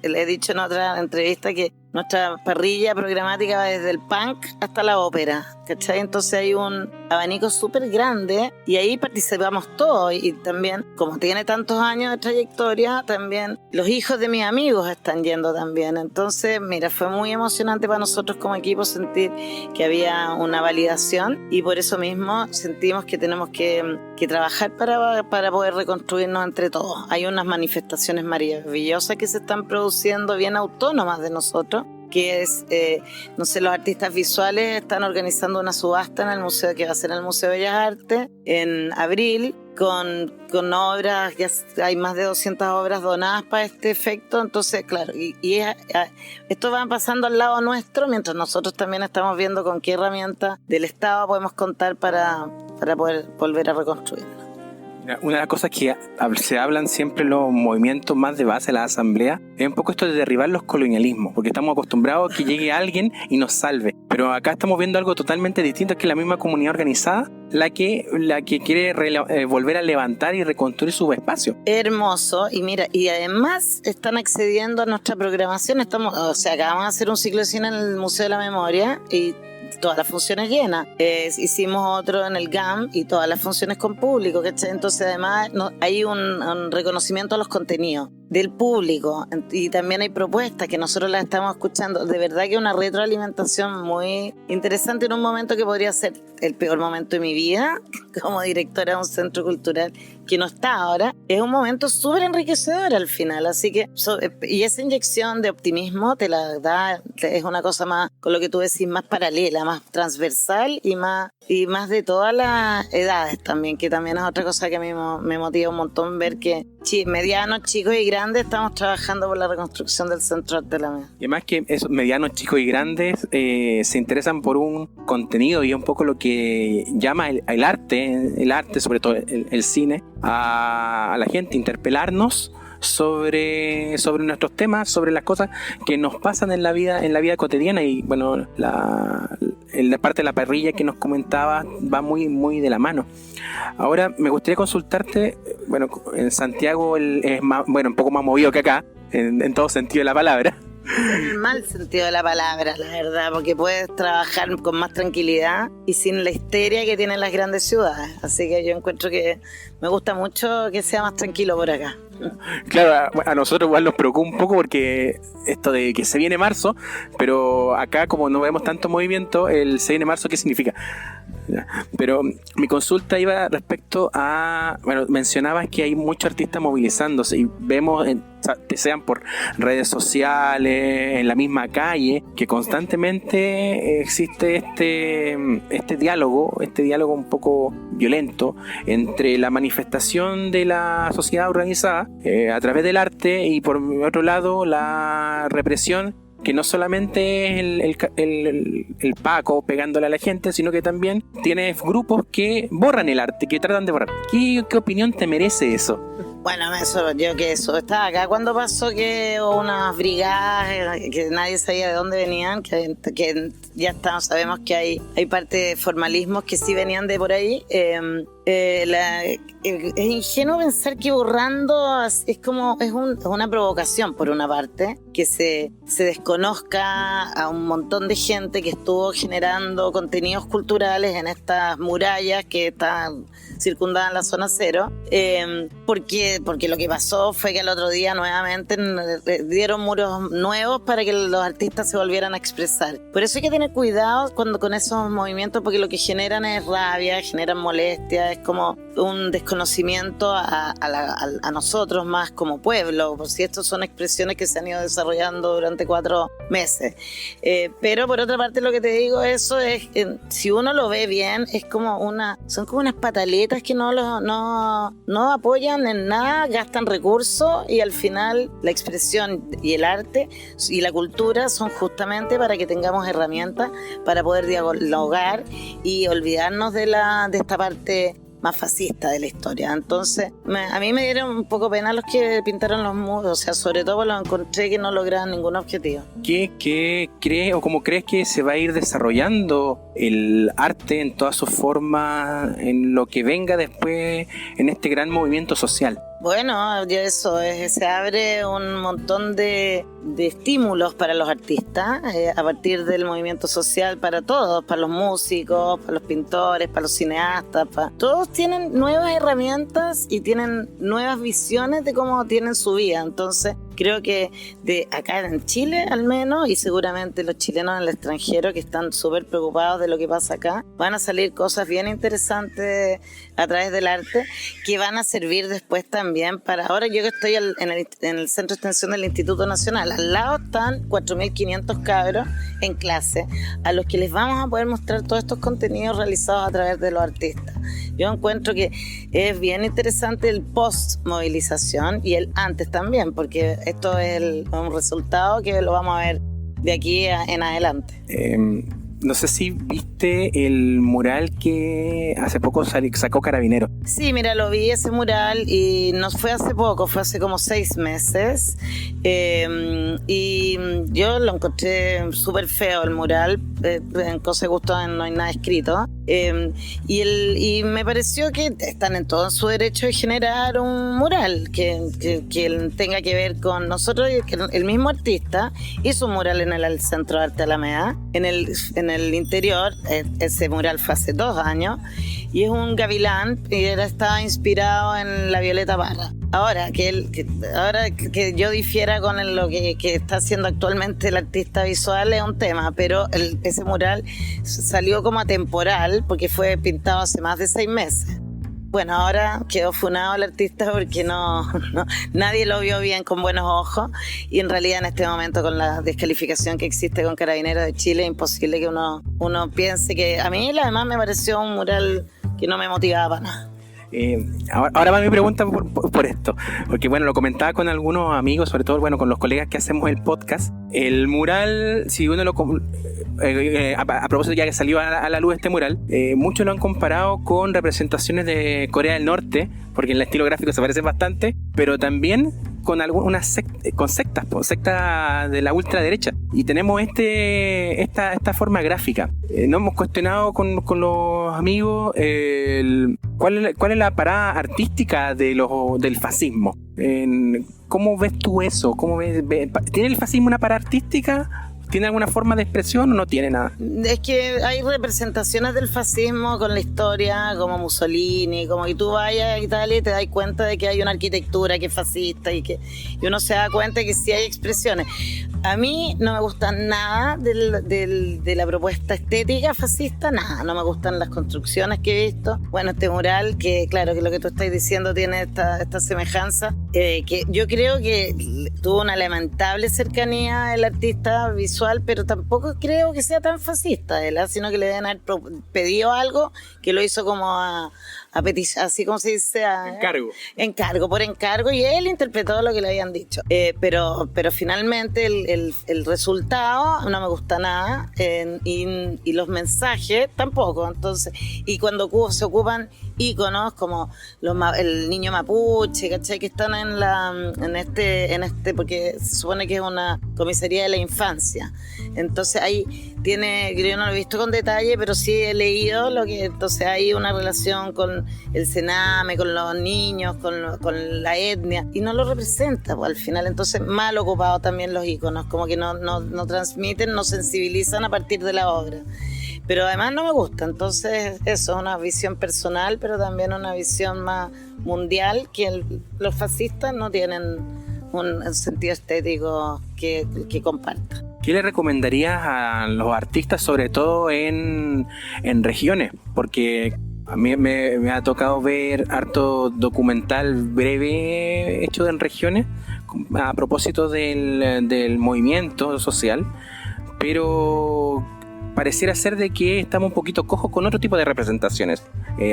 [SPEAKER 4] le he dicho en otra entrevista que nuestra parrilla programática va desde el punk hasta la ópera, ¿cachai? Entonces hay un abanico súper grande y ahí participamos todos, y también, como tiene tantos años de trayectoria, también los hijos de mis amigos están yendo también. Entonces, mira, fue muy emocionante para nosotros como equipo sentir que había una validación, y por eso mismo sentimos que tenemos que trabajar para poder reconstruirnos entre todos. Hay unas manifestaciones maravillosas que se están produciendo bien autónomas de nosotros, que es, no sé, los artistas visuales están organizando una subasta en el museo, que va a ser en el Museo de Bellas Artes en abril, con obras, ya hay más de 200 obras donadas para este efecto. Entonces, claro, esto va pasando al lado nuestro, mientras nosotros también estamos viendo con qué herramientas del Estado podemos contar para poder volver a reconstruirnos.
[SPEAKER 5] Una de las cosas que se hablan siempre los movimientos más de base de la asamblea es un poco esto de derribar los colonialismos, porque estamos acostumbrados a que llegue alguien y nos salve, pero acá estamos viendo algo totalmente distinto, que es la misma comunidad organizada la que quiere volver a levantar y reconstruir su espacio.
[SPEAKER 4] Hermoso, y mira, y además están accediendo a nuestra programación. Acabamos de hacer un ciclo de cine en el Museo de la Memoria y todas las funciones llenas. Hicimos otro en el GAM y todas las funciones con público, ¿cachai? Entonces además hay un reconocimiento a los contenidos del público, y también hay propuestas que nosotros las estamos escuchando. De verdad que una retroalimentación muy interesante en un momento que podría ser el peor momento de mi vida como directora de un centro cultural que no está ahora. Es un momento súper enriquecedor al final, así que y esa inyección de optimismo te la da, es una cosa más, con lo que tú decís, más paralela, más transversal y más de todas las edades también, que también es otra cosa que a mí me motiva un montón, ver que medianos, chicos y grandes estamos trabajando por la reconstrucción del Centro Arte de la Alameda.
[SPEAKER 5] Y además que esos medianos, chicos y grandes se interesan por un contenido, y es un poco lo que llama el arte, sobre todo el cine, a la gente, interpelarnos sobre nuestros temas, sobre las cosas que nos pasan en la vida cotidiana. Y bueno, la parte de la parrilla que nos comentaba va muy, muy de la mano. Ahora me gustaría consultarte, bueno, en Santiago es un poco más movido que acá, en todo sentido de la palabra.
[SPEAKER 4] En el mal sentido de la palabra, la verdad, porque puedes trabajar con más tranquilidad y sin la histeria que tienen las grandes ciudades. Así que yo encuentro que me gusta mucho que sea más tranquilo por acá.
[SPEAKER 5] Claro, a nosotros igual nos preocupa un poco, porque esto de que se viene marzo, pero acá como no vemos tanto movimiento, el se viene marzo, ¿qué significa? Pero mi consulta iba respecto a, bueno, mencionabas que hay muchos artistas movilizándose, y vemos, sean por redes sociales, en la misma calle, que constantemente existe este diálogo un poco violento entre la manifestación de la sociedad organizada a través del arte, y por otro lado la represión, que no solamente es el Paco pegándole a la gente, sino que también tienes grupos que borran el arte, que tratan de borrar. ¿Qué opinión te merece eso?
[SPEAKER 4] Bueno, eso estaba acá cuando pasó, que hubo unas brigadas que nadie sabía de dónde venían, que ya sabemos que hay parte de formalismos que sí venían de por ahí. Es ingenuo pensar que borrando es una provocación, por una parte, que se desconozca a un montón de gente que estuvo generando contenidos culturales en estas murallas que están circundadas en la zona cero, porque lo que pasó fue que al otro día nuevamente dieron muros nuevos para que los artistas se volvieran a expresar. Por eso hay que tener cuidado con esos movimientos, porque lo que generan es rabia, generan molestia, es como un desconocimiento a nosotros más como pueblo, por si estos son expresiones que se han ido desarrollando durante 4 meses. Pero por otra parte, lo que te digo, eso es, si uno lo ve bien, son como unas pataletas que no apoyan en nada, gastan recursos, y al final la expresión y el arte y la cultura son justamente para que tengamos herramientas para poder dialogar y olvidarnos de esta parte más fascista de la historia. Entonces, a mí me dieron un poco pena los que pintaron los muros, o sea, sobre todo los encontré que no lograban ningún objetivo.
[SPEAKER 5] ¿Qué crees o cómo crees que se va a ir desarrollando el arte en todas sus formas, en lo que venga después, en este gran movimiento social?
[SPEAKER 4] Bueno, ya eso se abre un montón de estímulos para los artistas a partir del movimiento social para todos, para los músicos, para los pintores, para los cineastas, todos tienen nuevas herramientas y tienen nuevas visiones de cómo tienen su vida. Entonces creo que de acá en Chile al menos, y seguramente los chilenos en el extranjero que están súper preocupados de lo que pasa acá, van a salir cosas bien interesantes a través del arte que van a servir después también para... Ahora yo que estoy en el Centro de Extensión del Instituto Nacional, al lado están 4.500 cabros en clase a los que les vamos a poder mostrar todos estos contenidos realizados a través de los artistas. Yo encuentro que es bien interesante el post-movilización y el antes también, porque esto es un resultado que lo vamos a ver de aquí en adelante.
[SPEAKER 5] No sé si viste el mural que hace poco sacó Carabineros.
[SPEAKER 4] Sí, mira, lo vi ese mural y no fue hace poco, fue hace como 6 meses. Y yo lo encontré súper feo el mural, en Cosa de Gusto no hay nada escrito. Y me pareció que están en todo su derecho de generar un mural que tenga que ver con nosotros. El mismo artista hizo un mural en el Centro de Arte Alameda, en el interior. Ese mural fue hace 2 años y es un gavilán y estaba inspirado en la Violeta Parra. Ahora que yo difiera con lo que está haciendo actualmente el artista visual es un tema, pero ese mural salió como atemporal porque fue pintado hace más de 6 meses. Bueno, ahora quedó funado el artista porque nadie lo vio bien con buenos ojos, y en realidad en este momento con la descalificación que existe con Carabineros de Chile es imposible que uno piense que... A mí además me pareció un mural que no me motivaba para nada.
[SPEAKER 5] Ahora va mi pregunta por esto, porque bueno, lo comentaba con algunos amigos, sobre todo bueno, con los colegas que hacemos el podcast. El mural, si uno a propósito ya que salió a la luz este mural, muchos lo han comparado con representaciones de Corea del Norte, porque en el estilo gráfico se parece bastante, pero también con sectas de la ultraderecha, y tenemos esta forma gráfica. Nos hemos cuestionado con los amigos cuál es la parada artística del fascismo. ¿Cómo ves tú eso? ¿Tiene el fascismo una parada artística? ¿Tiene alguna forma de expresión o no tiene nada?
[SPEAKER 4] Es que hay representaciones del fascismo con la historia, como Mussolini, como que tú vayas a Italia y te das cuenta de que hay una arquitectura que es fascista y uno se da cuenta que sí hay expresiones. A mí no me gusta nada de la propuesta estética fascista, nada, no me gustan las construcciones que he visto. Bueno, este mural, que claro que lo que tú estás diciendo tiene esta semejanza, que yo creo que tuvo una lamentable cercanía el artista visual, pero tampoco creo que sea tan fascista, sino que le deben haber pedido algo que lo hizo como a petición, así como se dice, por encargo, y él interpretó lo que le habían dicho. Pero finalmente el resultado no me gusta nada, y los mensajes tampoco. Entonces, y cuando se ocupan íconos como el niño mapuche, ¿cachai? Que están en este, porque se supone que es una comisaría de la infancia. Entonces ahí yo no lo he visto con detalle, pero sí he leído entonces hay una relación con el Sename, con los niños, con la etnia, y no lo representa, pues, al final. Entonces mal ocupado también los íconos, como que no transmiten, no sensibilizan a partir de la obra. Pero además no me gusta, entonces eso es una visión personal, pero también una visión más mundial, que los fascistas no tienen un sentido estético que comparta.
[SPEAKER 5] ¿Qué le recomendarías a los artistas, sobre todo en regiones? Porque a mí me ha tocado ver harto documental breve hecho en regiones a propósito del movimiento social, pero pareciera ser de que estamos un poquito cojos con otro tipo de representaciones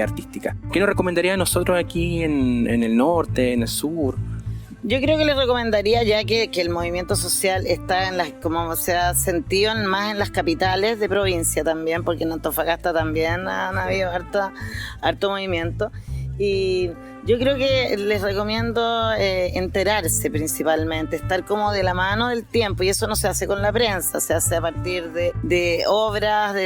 [SPEAKER 5] artísticas. ¿Qué nos recomendaría a nosotros aquí en el norte, en el sur?
[SPEAKER 4] Yo creo que les recomendaría, ya que el movimiento social está en las, como se ha sentido más en las capitales de provincia también, porque en Antofagasta también han habido harto movimiento. Y yo creo que les recomiendo enterarse principalmente, estar como de la mano del tiempo, y eso no se hace con la prensa, se hace a partir de obras,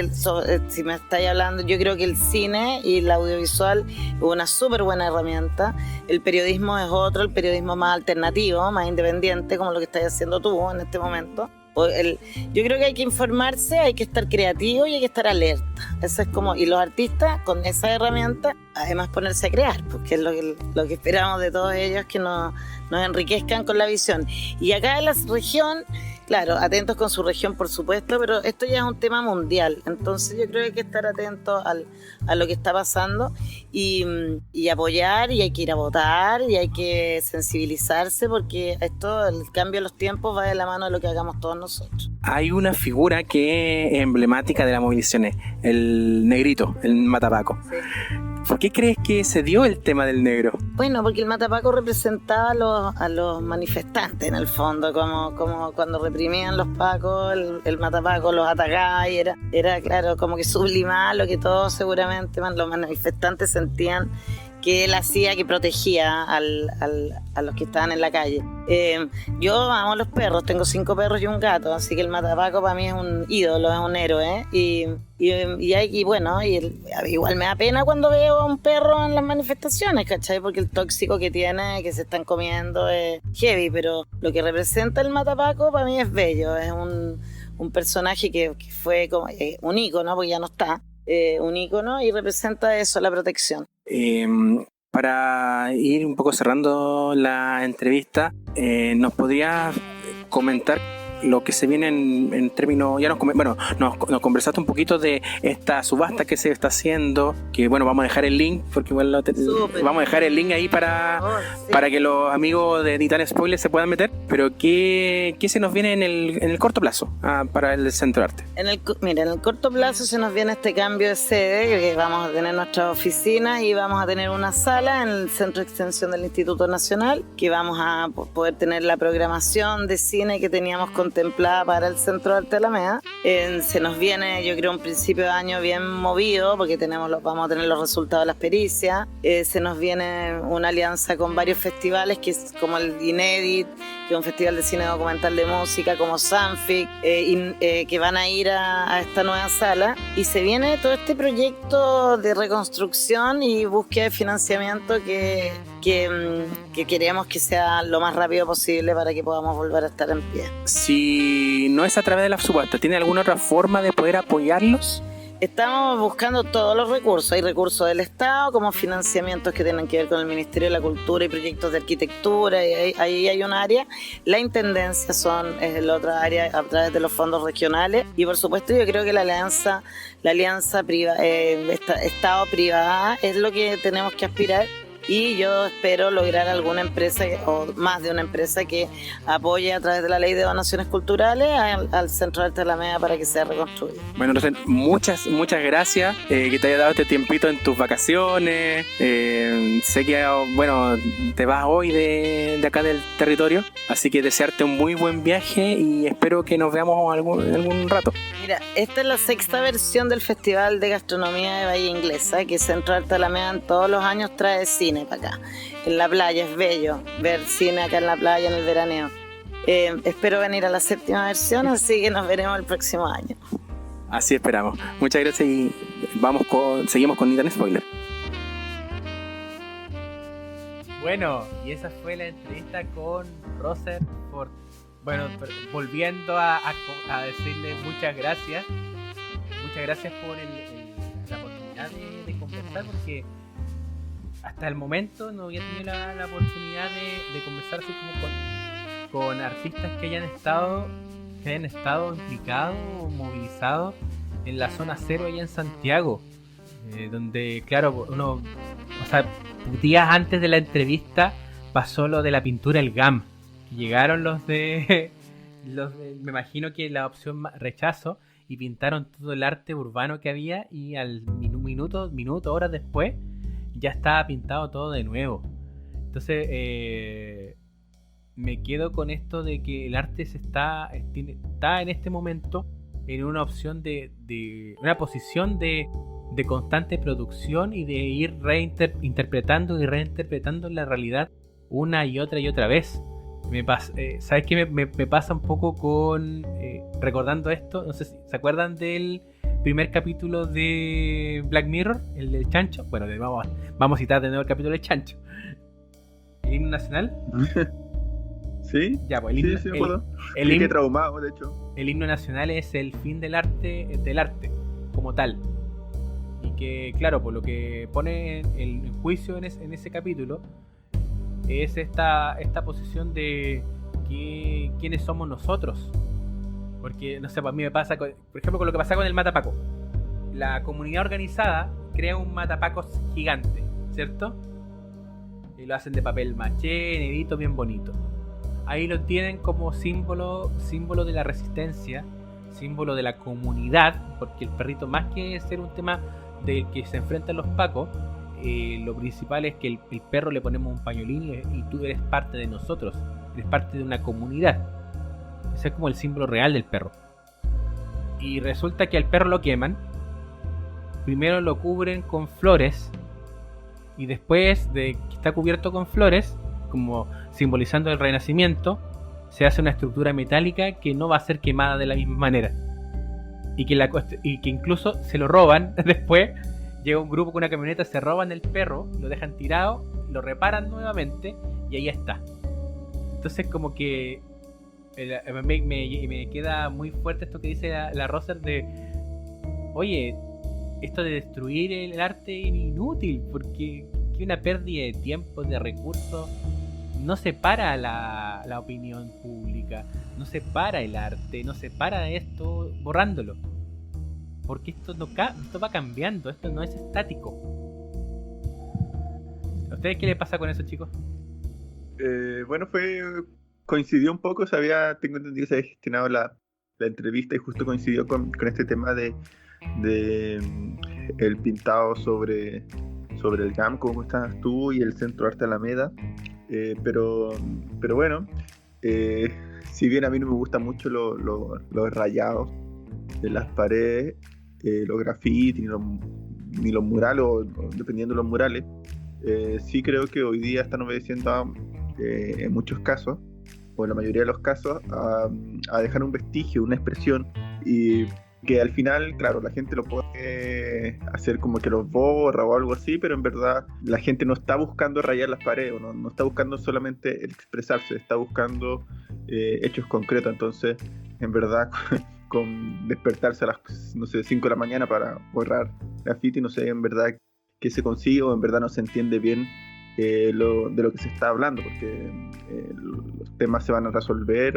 [SPEAKER 4] si me estáis hablando, yo creo que el cine y el audiovisual es una súper buena herramienta, el periodismo es otro, el periodismo más alternativo, más independiente, como lo que estás haciendo tú en este momento. Yo creo que hay que informarse, hay que estar creativo y hay que estar alerta. Eso es como, y los artistas con esa herramienta, además ponerse a crear, porque es lo que esperamos de todos ellos, que nos enriquezcan con la visión. Y acá en la región, claro, atentos con su región, por supuesto, pero esto ya es un tema mundial. Entonces yo creo que hay que estar atentos a lo que está pasando y apoyar, y hay que ir a votar, y hay que sensibilizarse, porque el cambio de los tiempos va de la mano de lo que hagamos todos nosotros.
[SPEAKER 5] Hay una figura que es emblemática de las movilizaciones, el negrito, el Matapaco.
[SPEAKER 4] Sí.
[SPEAKER 5] ¿Por qué crees que se dio el tema del negro?
[SPEAKER 4] Bueno, porque el Matapaco representaba a los manifestantes en el fondo, como cuando reprimían los pacos, el Matapaco los atacaba, y era claro, como que sublimaba lo que todos seguramente los manifestantes sentían que él hacía, que protegía a los que estaban en la calle. Yo amo los perros, tengo 5 perros y un gato, así que el Matapaco para mí es un ídolo, es un héroe, y bueno, igual me da pena cuando veo a un perro en las manifestaciones, ¿cachai? Porque el tóxico que tiene, que se están comiendo, es heavy, pero lo que representa el Matapaco para mí es bello, es un personaje que fue como un ícono, porque ya no está, un ícono, y representa eso, la protección.
[SPEAKER 5] Para ir un poco cerrando la entrevista, ¿nos podrías comentar lo que se viene en términos, ya nos conversaste un poquito de esta subasta que se está haciendo, que bueno, vamos a dejar el link, porque igual vamos a dejar el link ahí para que los amigos de Nitan Spoiler se puedan meter, pero ¿qué se nos viene en el corto plazo para el Centro de Arte?
[SPEAKER 4] Mira, en el corto plazo se nos viene este cambio de sede, que vamos a tener nuestras oficinas y vamos a tener una sala en el Centro de Extensión del Instituto Nacional, que vamos a poder tener la programación de cine que teníamos contemplada para el Centro de Arte Alameda. Se nos viene, yo creo, un principio de año bien movido, porque vamos a tener los resultados de las pericias. Se nos viene una alianza con varios festivales, que es como el Inédit, que es un festival de cine documental de música, como Sanfic, que van a ir a esta nueva sala, y se viene todo este proyecto de reconstrucción y búsqueda de financiamiento que queremos que sea lo más rápido posible para que podamos volver a estar en pie.
[SPEAKER 5] Si no es a través de la subasta, ¿tiene alguna otra forma de poder apoyarlos?
[SPEAKER 4] Estamos buscando todos los recursos. Hay recursos del Estado, como financiamientos que tienen que ver con el Ministerio de la Cultura y proyectos de arquitectura, y ahí hay un área. La Intendencia es el otro área, a través de los fondos regionales. Y por supuesto yo creo que la alianza Estado-privada es lo que tenemos que aspirar. Y yo espero lograr alguna empresa, o más de una empresa, que apoye a través de la Ley de Donaciones Culturales al Centro de Arte Alameda para que sea reconstruido.
[SPEAKER 5] Bueno, entonces, muchas gracias que te haya dado este tiempito en tus vacaciones. Sé que, bueno, te vas hoy de acá del territorio, así que desearte un muy buen viaje y espero que nos veamos algún rato.
[SPEAKER 4] Mira, esta es la 6ª versión del Festival de Gastronomía de Bahía Inglesa, que Centro de Arte Alameda todos los años trae cine para acá. En la playa es bello ver cine acá en la playa en el veraneo. Espero venir a la 7ª versión, así que nos veremos el próximo año.
[SPEAKER 5] Así esperamos. Muchas gracias y seguimos con Nitan Spoiler.
[SPEAKER 1] Bueno, y esa fue la entrevista con Roser Ford. Bueno, volviendo a decirle muchas gracias. Muchas gracias por la oportunidad de conversar, porque hasta el momento no había tenido la oportunidad de conversar así como con artistas que hayan estado implicados o movilizados en la zona cero allá en Santiago, donde claro, días antes de la entrevista pasó lo de la pintura El GAM. Llegaron los de me imagino que la opción rechazo, y pintaron todo el arte urbano que había, y al minuto, horas después ya estaba pintado todo de nuevo. Entonces me quedo con esto de que el arte está en este momento en una opción de una posición de constante producción y de ir interpretando y reinterpretando la realidad una y otra vez. ¿Sabes qué? Me pasa un poco con recordando esto, no sé si se acuerdan del primer capítulo de Black Mirror, el del chancho. Bueno, vamos a citar de nuevo el capítulo del chancho. ¿El himno nacional?
[SPEAKER 2] ¿Sí?
[SPEAKER 1] Ya, pues
[SPEAKER 2] Sí, me acuerdo. Qué traumado, de hecho.
[SPEAKER 1] El himno nacional es el fin del arte como tal. Y que, claro, por lo que pone el juicio en ese capítulo es esta posición de quiénes somos nosotros. Porque, no sé, para mí me pasa, por ejemplo, con lo que pasa con el matapaco. La comunidad organizada crea un matapacos gigante, ¿cierto? Y lo hacen de papel maché, negrito, bien bonito. Ahí lo tienen como símbolo de la resistencia, símbolo de la comunidad, porque el perrito, más que ser un tema del que se enfrentan los pacos, lo principal es que el perro le ponemos un pañolín y tú eres parte de nosotros, eres parte de una comunidad. Ese es como el símbolo real del perro. Y resulta que al perro lo queman, primero lo cubren con flores, y después de que está cubierto con flores, como simbolizando el renacimiento, se hace una estructura metálica que no va a ser quemada de la misma manera. Y que incluso se lo roban después. Llega un grupo con una camioneta, se roban el perro, lo dejan tirado, lo reparan nuevamente y ahí está. Entonces como que me queda muy fuerte esto que dice la Roser de, oye, esto de destruir el arte es inútil, porque es una pérdida de tiempo, de recursos. No separa la opinión pública, no separa el arte, no separa esto borrándolo. Porque esto va cambiando, esto no es estático. ¿A ustedes qué les pasa con eso, chicos?
[SPEAKER 2] Bueno, coincidió un poco, tengo entendido que se había gestionado la entrevista y justo coincidió con este tema de el pintado sobre el GAM, como estás tú, y el Centro Arte Alameda. Pero bueno, si bien a mí no me gustan mucho los rayados de las paredes, los grafitis, ni los murales, o dependiendo de los murales, sí creo que hoy día están obedeciendo en muchos casos, o en la mayoría de los casos, a dejar un vestigio, una expresión, y que al final, claro, la gente lo puede hacer como que los borra o algo así, pero en verdad la gente no está buscando rayar las paredes, o no está buscando solamente expresarse, está buscando hechos concretos. Entonces, en verdad, con despertarse a las, no sé, 5 de la mañana para borrar graffiti, no sé en verdad qué se consigue, o en verdad no se entiende bien de lo que se está hablando, porque los temas se van a resolver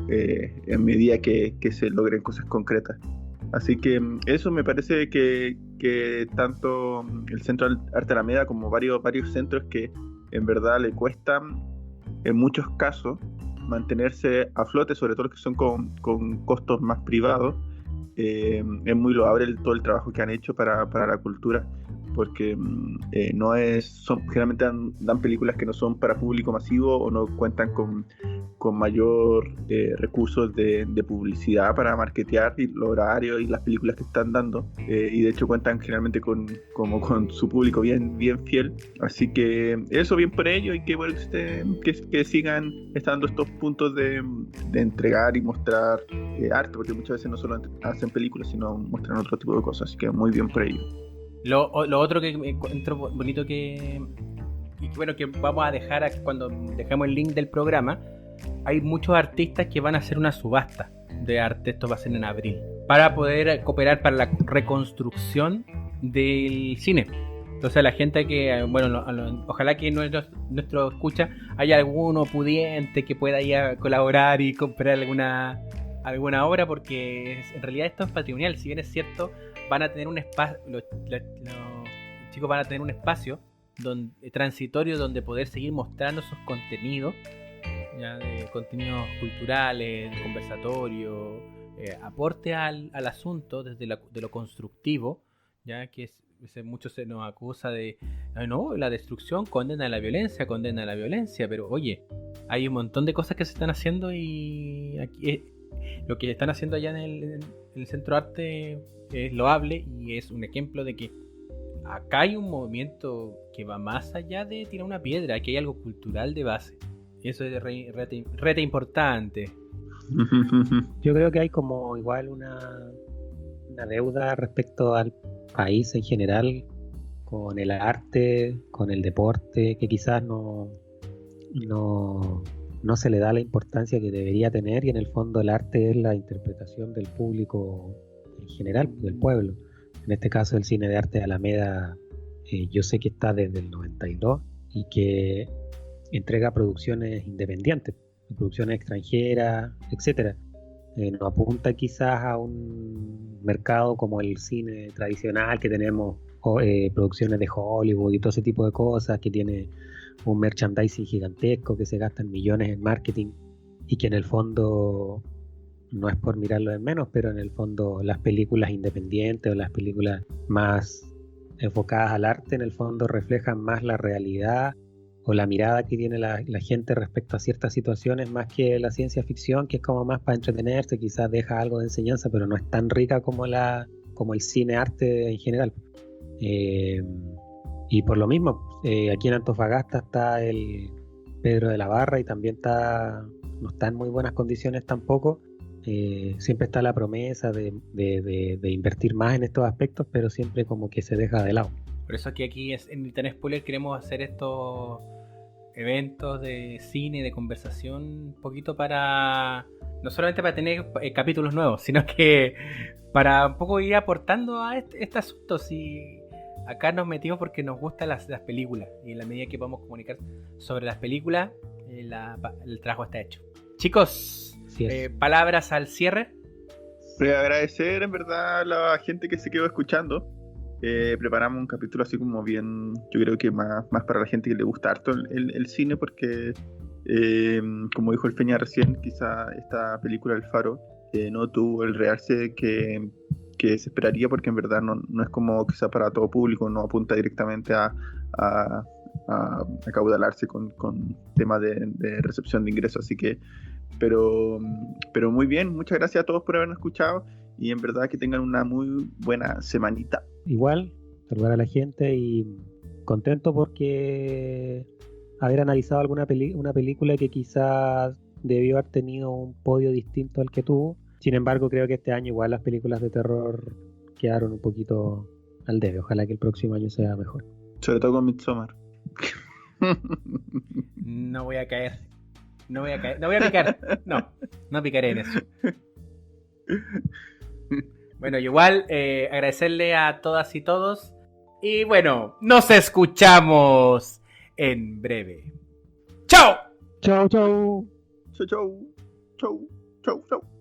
[SPEAKER 2] en medida que se logren cosas concretas. Así que eso me parece que tanto el Centro Arte Alameda como varios centros que en verdad le cuestan en muchos casos mantenerse a flote, sobre todo los que son con costos más privados, es muy loable todo el trabajo que han hecho para la cultura, porque generalmente dan películas que no son para público masivo o no cuentan con mayor recursos de publicidad para marketear y los horarios y las películas que están dando, y de hecho cuentan generalmente con su público bien fiel. Así que eso, bien por ello, y que bueno que sigan estando estos puntos de entregar y mostrar arte, porque muchas veces no solo hacen películas, sino muestran otro tipo de cosas. Así que muy bien por ello.
[SPEAKER 1] Lo otro que me encuentro bonito que vamos a dejar aquí, cuando dejemos el link del programa, hay muchos artistas que van a hacer una subasta de arte. Esto va a ser en abril, para poder cooperar para la reconstrucción del cine. Entonces la gente que, bueno, ojalá que nuestro escucha haya alguno pudiente que pueda ir a colaborar y comprar alguna obra, porque en realidad esto es patrimonial. Si bien es cierto, van a tener un espacio, los chicos van a tener un espacio transitorio donde poder seguir mostrando esos contenidos, ya, de contenidos culturales, de conversatorio, aporte al asunto desde de lo constructivo, ya que mucho se nos acusa de no, la destrucción condena a la violencia, pero oye, hay un montón de cosas que se están haciendo y aquí, lo que están haciendo allá en el Centro de Arte es loable y es un ejemplo de que acá hay un movimiento que va más allá de tirar una piedra, que hay algo cultural de base. Y eso es rete importante.
[SPEAKER 3] Yo creo que hay como igual una deuda respecto al país en general, con el arte, con el deporte, que quizás no se le da la importancia que debería tener, y en el fondo el arte es la interpretación del público en general, del pueblo. En este caso el cine de arte de Alameda, yo sé que está desde el 92 y que entrega producciones independientes, producciones extranjeras, etcétera. No apunta quizás a un mercado como el cine tradicional que tenemos, producciones de Hollywood y todo ese tipo de cosas, que tiene un merchandising gigantesco, que se gastan millones en marketing y que en el fondo, no es por mirarlo de menos, pero en el fondo las películas independientes o las películas más enfocadas al arte en el fondo reflejan más la realidad o la mirada que tiene la gente respecto a ciertas situaciones, más que la ciencia ficción, que es como más para entretenerse, quizás deja algo de enseñanza, pero no es tan rica como el cine arte en general. Y por lo mismo, aquí en Antofagasta está el Pedro de la Barra y también no está en muy buenas condiciones tampoco. Siempre está la promesa de invertir más en estos aspectos, pero siempre como que se deja de lado.
[SPEAKER 1] Por eso que aquí en Nitan Spoiler queremos hacer estos eventos de cine, de conversación, un poquito para, no solamente para tener capítulos nuevos, sino que para un poco ir aportando a este asunto. Si acá nos metimos porque nos gustan las películas, y en la medida que podamos comunicar sobre las películas, el trabajo está hecho. Chicos, palabras al cierre.
[SPEAKER 2] Agradecer en verdad a la gente que se quedó escuchando. Preparamos un capítulo así como bien, yo creo que más para la gente que le gusta harto el cine, porque como dijo el Feña recién, quizá esta película El Faro no tuvo el realce que se esperaría, porque en verdad no es como quizá para todo público, no apunta directamente a acaudalarse con temas de recepción de ingresos, así que pero muy bien, muchas gracias a todos por habernos escuchado y en verdad que tengan una muy buena semanita.
[SPEAKER 3] Igual, saludar a la gente y contento porque haber analizado una película que quizás debió haber tenido un podio distinto al que tuvo. Sin embargo, creo que este año igual las películas de terror quedaron un poquito al debe. Ojalá que el próximo año sea mejor.
[SPEAKER 2] Sobre todo con Midsommar.
[SPEAKER 1] No voy a caer. No voy a picar. No picaré en eso. Bueno, igual agradecerle a todas y todos. Y bueno, nos escuchamos en breve. ¡Chao!
[SPEAKER 3] Chau, chau.
[SPEAKER 2] Chau, chau. Chau, chau, chau.